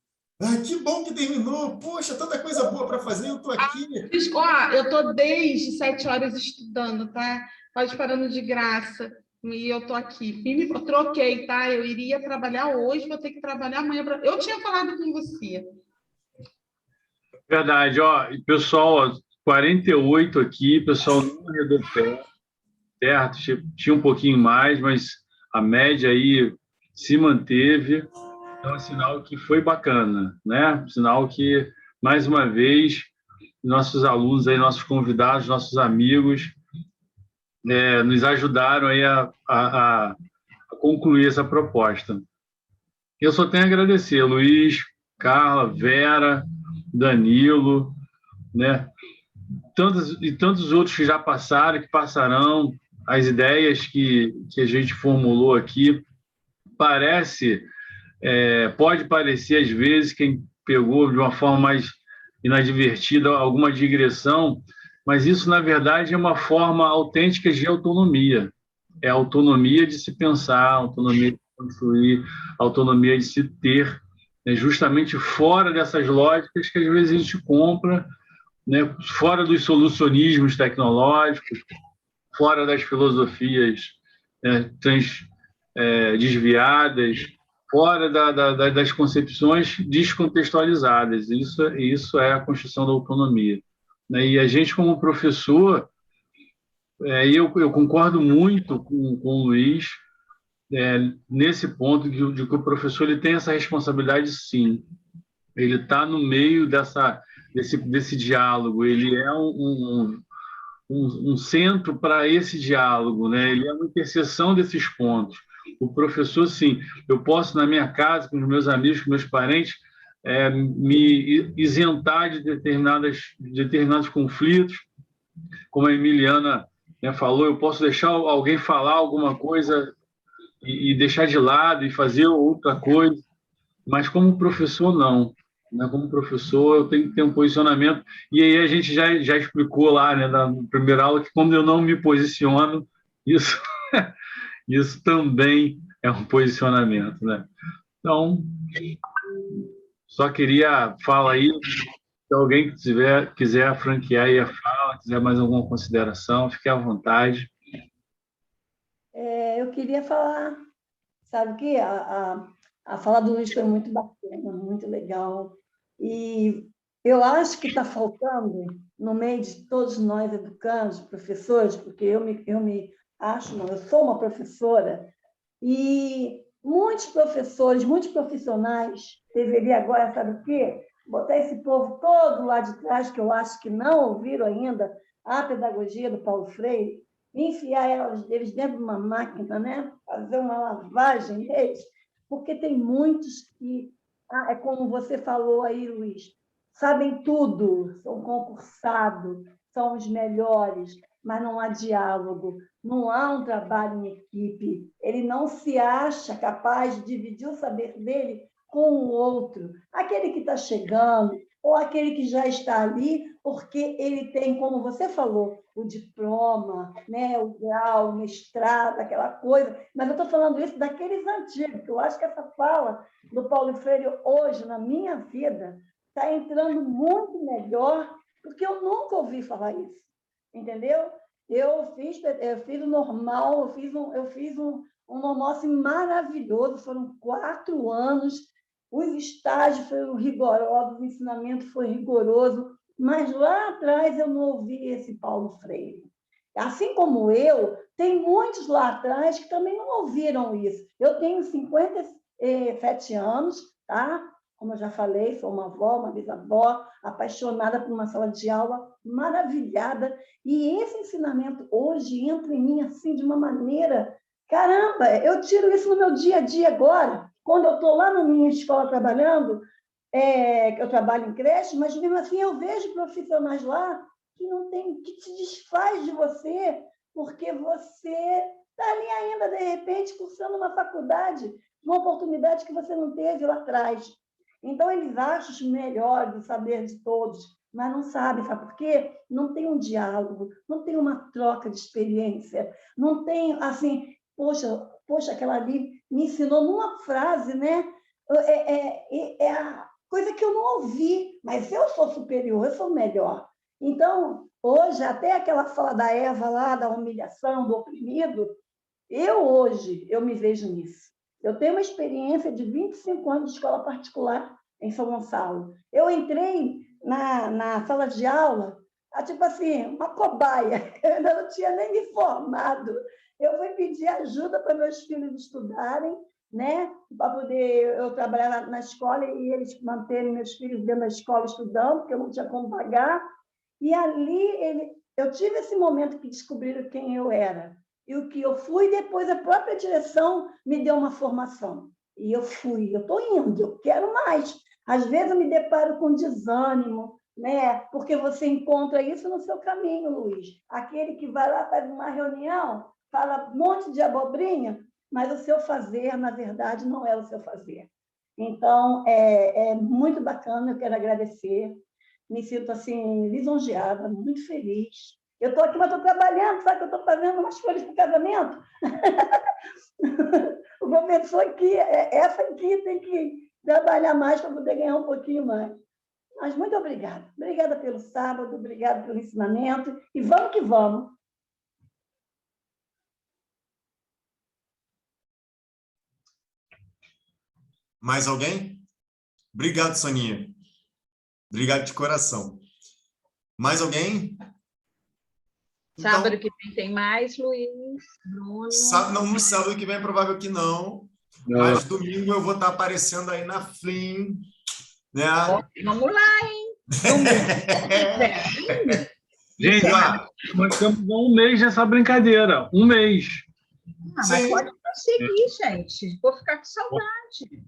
Ah, que bom que terminou! Poxa, tanta coisa boa para fazer, eu estou aqui. Eu estou desde 7 horas estudando, tá? Pode parando de graça. E eu estou aqui. Eu troquei, tá? Eu iria trabalhar hoje, vou ter que trabalhar amanhã. Eu tinha falado com você. Verdade, ó. Pessoal, ó, 48 aqui, pessoal não arredou pé, certo? Tinha um pouquinho mais, mas a média aí se manteve. Então, é um sinal que foi bacana, né? Sinal que, mais uma vez, nossos alunos, aí, nossos convidados, nossos amigos, nos ajudaram aí a concluir essa proposta. Eu só tenho a agradecer, Luiz, Carla, Vera, Danilo, né? Tantos outros que já passaram, que passarão, as ideias que a gente formulou aqui, pode parecer, às vezes, quem pegou de uma forma mais inadvertida alguma digressão, mas isso, na verdade, é uma forma autêntica de autonomia. É a autonomia de se pensar, a autonomia de construir, a autonomia de se ter, né, justamente fora dessas lógicas que, às vezes, a gente compra, né, fora dos solucionismos tecnológicos, fora das filosofias, né, desviadas, fora das concepções descontextualizadas. Isso é a construção da autonomia. E a gente, como professor, eu concordo muito com o Luiz nesse ponto de que o professor ele tem essa responsabilidade, sim. Ele está no meio desse diálogo, ele é um centro para esse diálogo, né? Ele é uma interseção desses pontos. O professor, sim, eu posso, na minha casa, com os meus amigos, com meus parentes, me isentar de determinados conflitos, como a Emiliana, né, falou, eu posso deixar alguém falar alguma coisa e deixar de lado e fazer outra coisa, mas como professor, não. né? Como professor, eu tenho que ter um posicionamento. E aí a gente já explicou lá, né, na primeira aula, que quando eu não me posiciono, isso, isso também é um posicionamento, né? Então, só queria falar aí, se alguém quiser franquear aí a fala, quiser mais alguma consideração, fique à vontade. Eu queria falar, sabe o quê? A fala do Luiz foi muito bacana, muito legal. E eu acho que está faltando, no meio de todos nós educandos, professores, porque eu me acho, não, eu sou uma professora, e muitos professores, muitos profissionais deveriam agora, sabe o quê? Botar esse povo todo lá de trás, que eu acho que não ouviram ainda a pedagogia do Paulo Freire, enfiar eles dentro de uma máquina, né? Fazer uma lavagem deles, porque tem muitos que, é como você falou aí, Luiz, sabem tudo, são concursados, são os melhores, mas não há diálogo, não há um trabalho em equipe, ele não se acha capaz de dividir o saber dele com o outro, aquele que está chegando, ou aquele que já está ali, porque ele tem, como você falou, o diploma, né, o grau, o mestrado, aquela coisa, mas eu estou falando isso daqueles antigos, que eu acho que essa fala do Paulo Freire hoje, na minha vida, está entrando muito melhor, porque eu nunca ouvi falar isso, entendeu? Eu fiz o normal, eu fiz um normal assim, maravilhoso, foram 4 anos, os estágios foram rigorosos, o ensinamento foi rigoroso, mas lá atrás eu não ouvi esse Paulo Freire. Assim como eu, tem muitos lá atrás que também não ouviram isso. Eu tenho 57 anos, tá? Como eu já falei, sou uma avó, uma bisavó, apaixonada por uma sala de aula, maravilhada. E esse ensinamento hoje entra em mim assim de uma maneira... Caramba, eu tiro isso no meu dia a dia agora. Quando eu estou lá na minha escola trabalhando, eu trabalho em creche, mas mesmo assim eu vejo profissionais lá que não tem, que te desfaz de você, porque você está ali ainda, de repente, cursando uma faculdade, uma oportunidade que você não teve lá atrás. Então, eles acham os melhores do saber de todos, mas não sabem, sabe por quê? Não tem um diálogo, não tem uma troca de experiência, não tem, assim, poxa, aquela ali me ensinou numa frase, né? É a coisa que eu não ouvi, mas eu sou superior, eu sou melhor. Então, hoje, até aquela fala da Eva lá, da humilhação, do oprimido, hoje, eu me vejo nisso. Eu tenho uma experiência de 25 anos de escola particular em São Gonçalo. Eu entrei na sala de aula, tipo assim, uma cobaia. Eu ainda não tinha nem me formado. Eu fui pedir ajuda para meus filhos estudarem, né? Para poder eu trabalhar na escola e eles manterem meus filhos dentro da escola estudando, porque eu não tinha como pagar. E ali eu tive esse momento que descobriram quem eu era. E o que eu fui, depois a própria direção me deu uma formação. E eu fui, eu estou indo, eu quero mais. Às vezes eu me deparo com desânimo, né? Porque você encontra isso no seu caminho, Luiz. Aquele que vai lá, faz uma reunião, fala um monte de abobrinha, mas o seu fazer, na verdade, não é o seu fazer. Então, é muito bacana, eu quero agradecer. Me sinto assim, lisonjeada, muito feliz. Eu estou aqui, mas estou trabalhando, sabe que eu estou fazendo umas folhas para casamento? O professor aqui, essa aqui tem que trabalhar mais para poder ganhar um pouquinho mais. Mas muito obrigada. Obrigada pelo sábado, obrigada pelo ensinamento, e vamos que vamos. Mais alguém? Obrigado, Soninha. Obrigado de coração. Mais alguém? Sábado que vem tem mais, Luiz, Bruno. No sábado que vem é provável que não, mas domingo eu vou estar aparecendo aí na Flim, né? Vamos lá, hein? Gente, nós temos 1 mês dessa brincadeira. 1 mês. Mas pode prosseguir, gente. Vou ficar com saudade.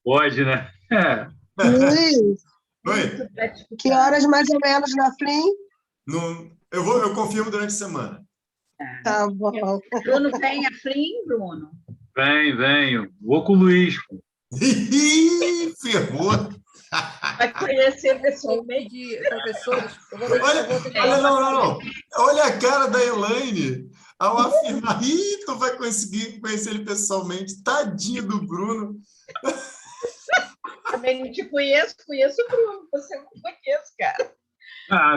Pode, né? Luiz, Oi? que horas mais ou menos na Flim? Eu confirmo durante a semana. Tá bom. Bruno, vem a Flim, Bruno? Venho. Vou com o Luiz. ferrou. Vai conhecer pessoalmente. De professores. Olha, não. Olha a cara da Elaine ao afirmar: ih, tu vai conseguir conhecer ele pessoalmente. Tadinho do Bruno. Também não te conheço o Bruno. Você não conhece, cara.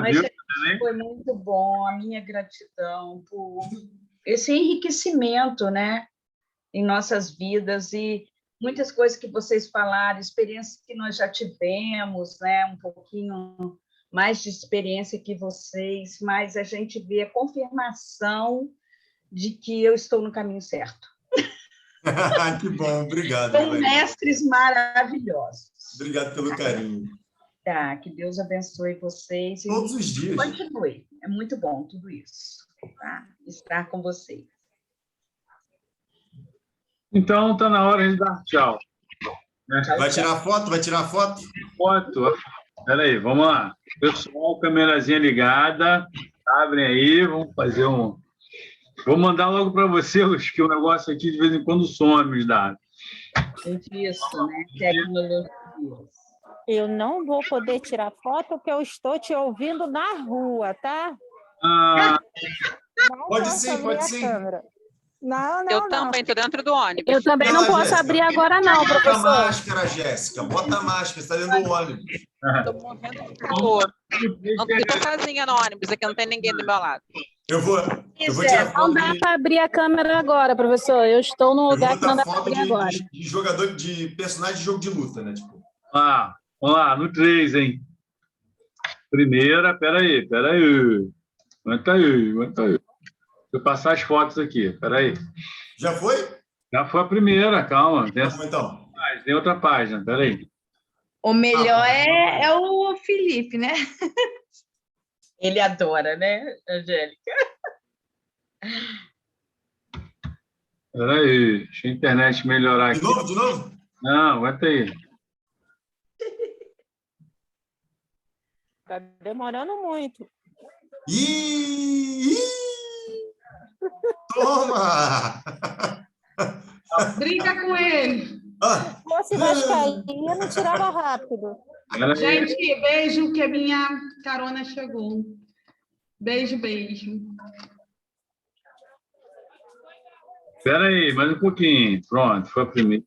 Mas Viu? foi muito bom. A minha gratidão por esse enriquecimento, né, em nossas vidas e muitas coisas que vocês falaram, experiências que nós já tivemos, né, um pouquinho mais de experiência que vocês, mas a gente vê a confirmação de que eu estou no caminho certo. Que bom, obrigado. São mestres maravilhosos. Obrigado pelo carinho. Tá, que Deus abençoe vocês. Todos os dias. Continue. É muito bom tudo isso, tá? Estar com vocês. Então, está na hora de dar tchau. Vai tirar foto? Vai tirar foto? Foto. Espera aí, vamos lá. Pessoal, câmerazinha ligada. Abrem aí, vamos fazer um... Vou mandar logo para você, Luz, que o negócio aqui de vez em quando some os dados. Isso, né? Tecnologias. Eu não vou poder tirar foto porque eu estou te ouvindo na rua, tá? Não pode posso sim, abrir pode a sim. câmera. Não. Eu também estou dentro do ônibus. Eu também não posso Jéssica, abrir agora, não, Bota a professor. máscara, Jéssica. Bota a máscara, você está dentro do ônibus. Estou morrendo de calor. Eu estou sozinha no ônibus, aqui não tem ninguém do meu lado. Eu vou tirar Não foto dá para abrir a câmera agora, professor. Eu estou num lugar que não dá para foto abrir agora. de jogador, de personagem de jogo de luta, né? Tipo. Vamos lá, no 3, hein? Primeira, peraí. Aguenta aí. Deixa eu passar as fotos aqui, peraí. Já foi? Já foi a primeira, calma. Então. Tem outra página, peraí. O melhor é o Felipe, né? Ele adora, né, Angélica? Peraí, deixa a internet melhorar aqui. De novo? Não, aguenta aí. Tá demorando muito. Ih! Toma! Brinca com ele. Se fosse vascaína, não tirava rápido. Gente, beijo, que a minha carona chegou. Beijo. Espera aí, mais um pouquinho. Pronto, foi a primeira.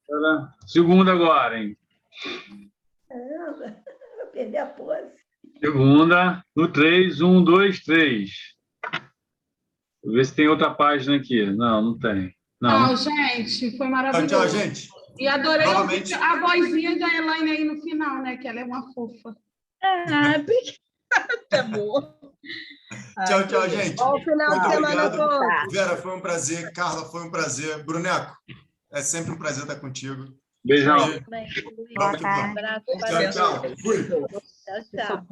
Segunda agora, hein? Vou perder a pose. Segunda, no 3, 1, 2, 3. Vou ver se tem outra página aqui. Não tem. Não, gente, foi maravilhoso. Tchau, gente. E adorei Novamente. a vozinha da Elaine aí no final, né? Que ela é uma fofa. Obrigada, amor. Tchau, gente. Bom final de Muito semana a obrigado. todos. Vera, foi um prazer. Carla, foi um prazer. Bruneco, é sempre um prazer estar contigo. Beijão. Vamos que vamos. Tchau. Fui. Tchau.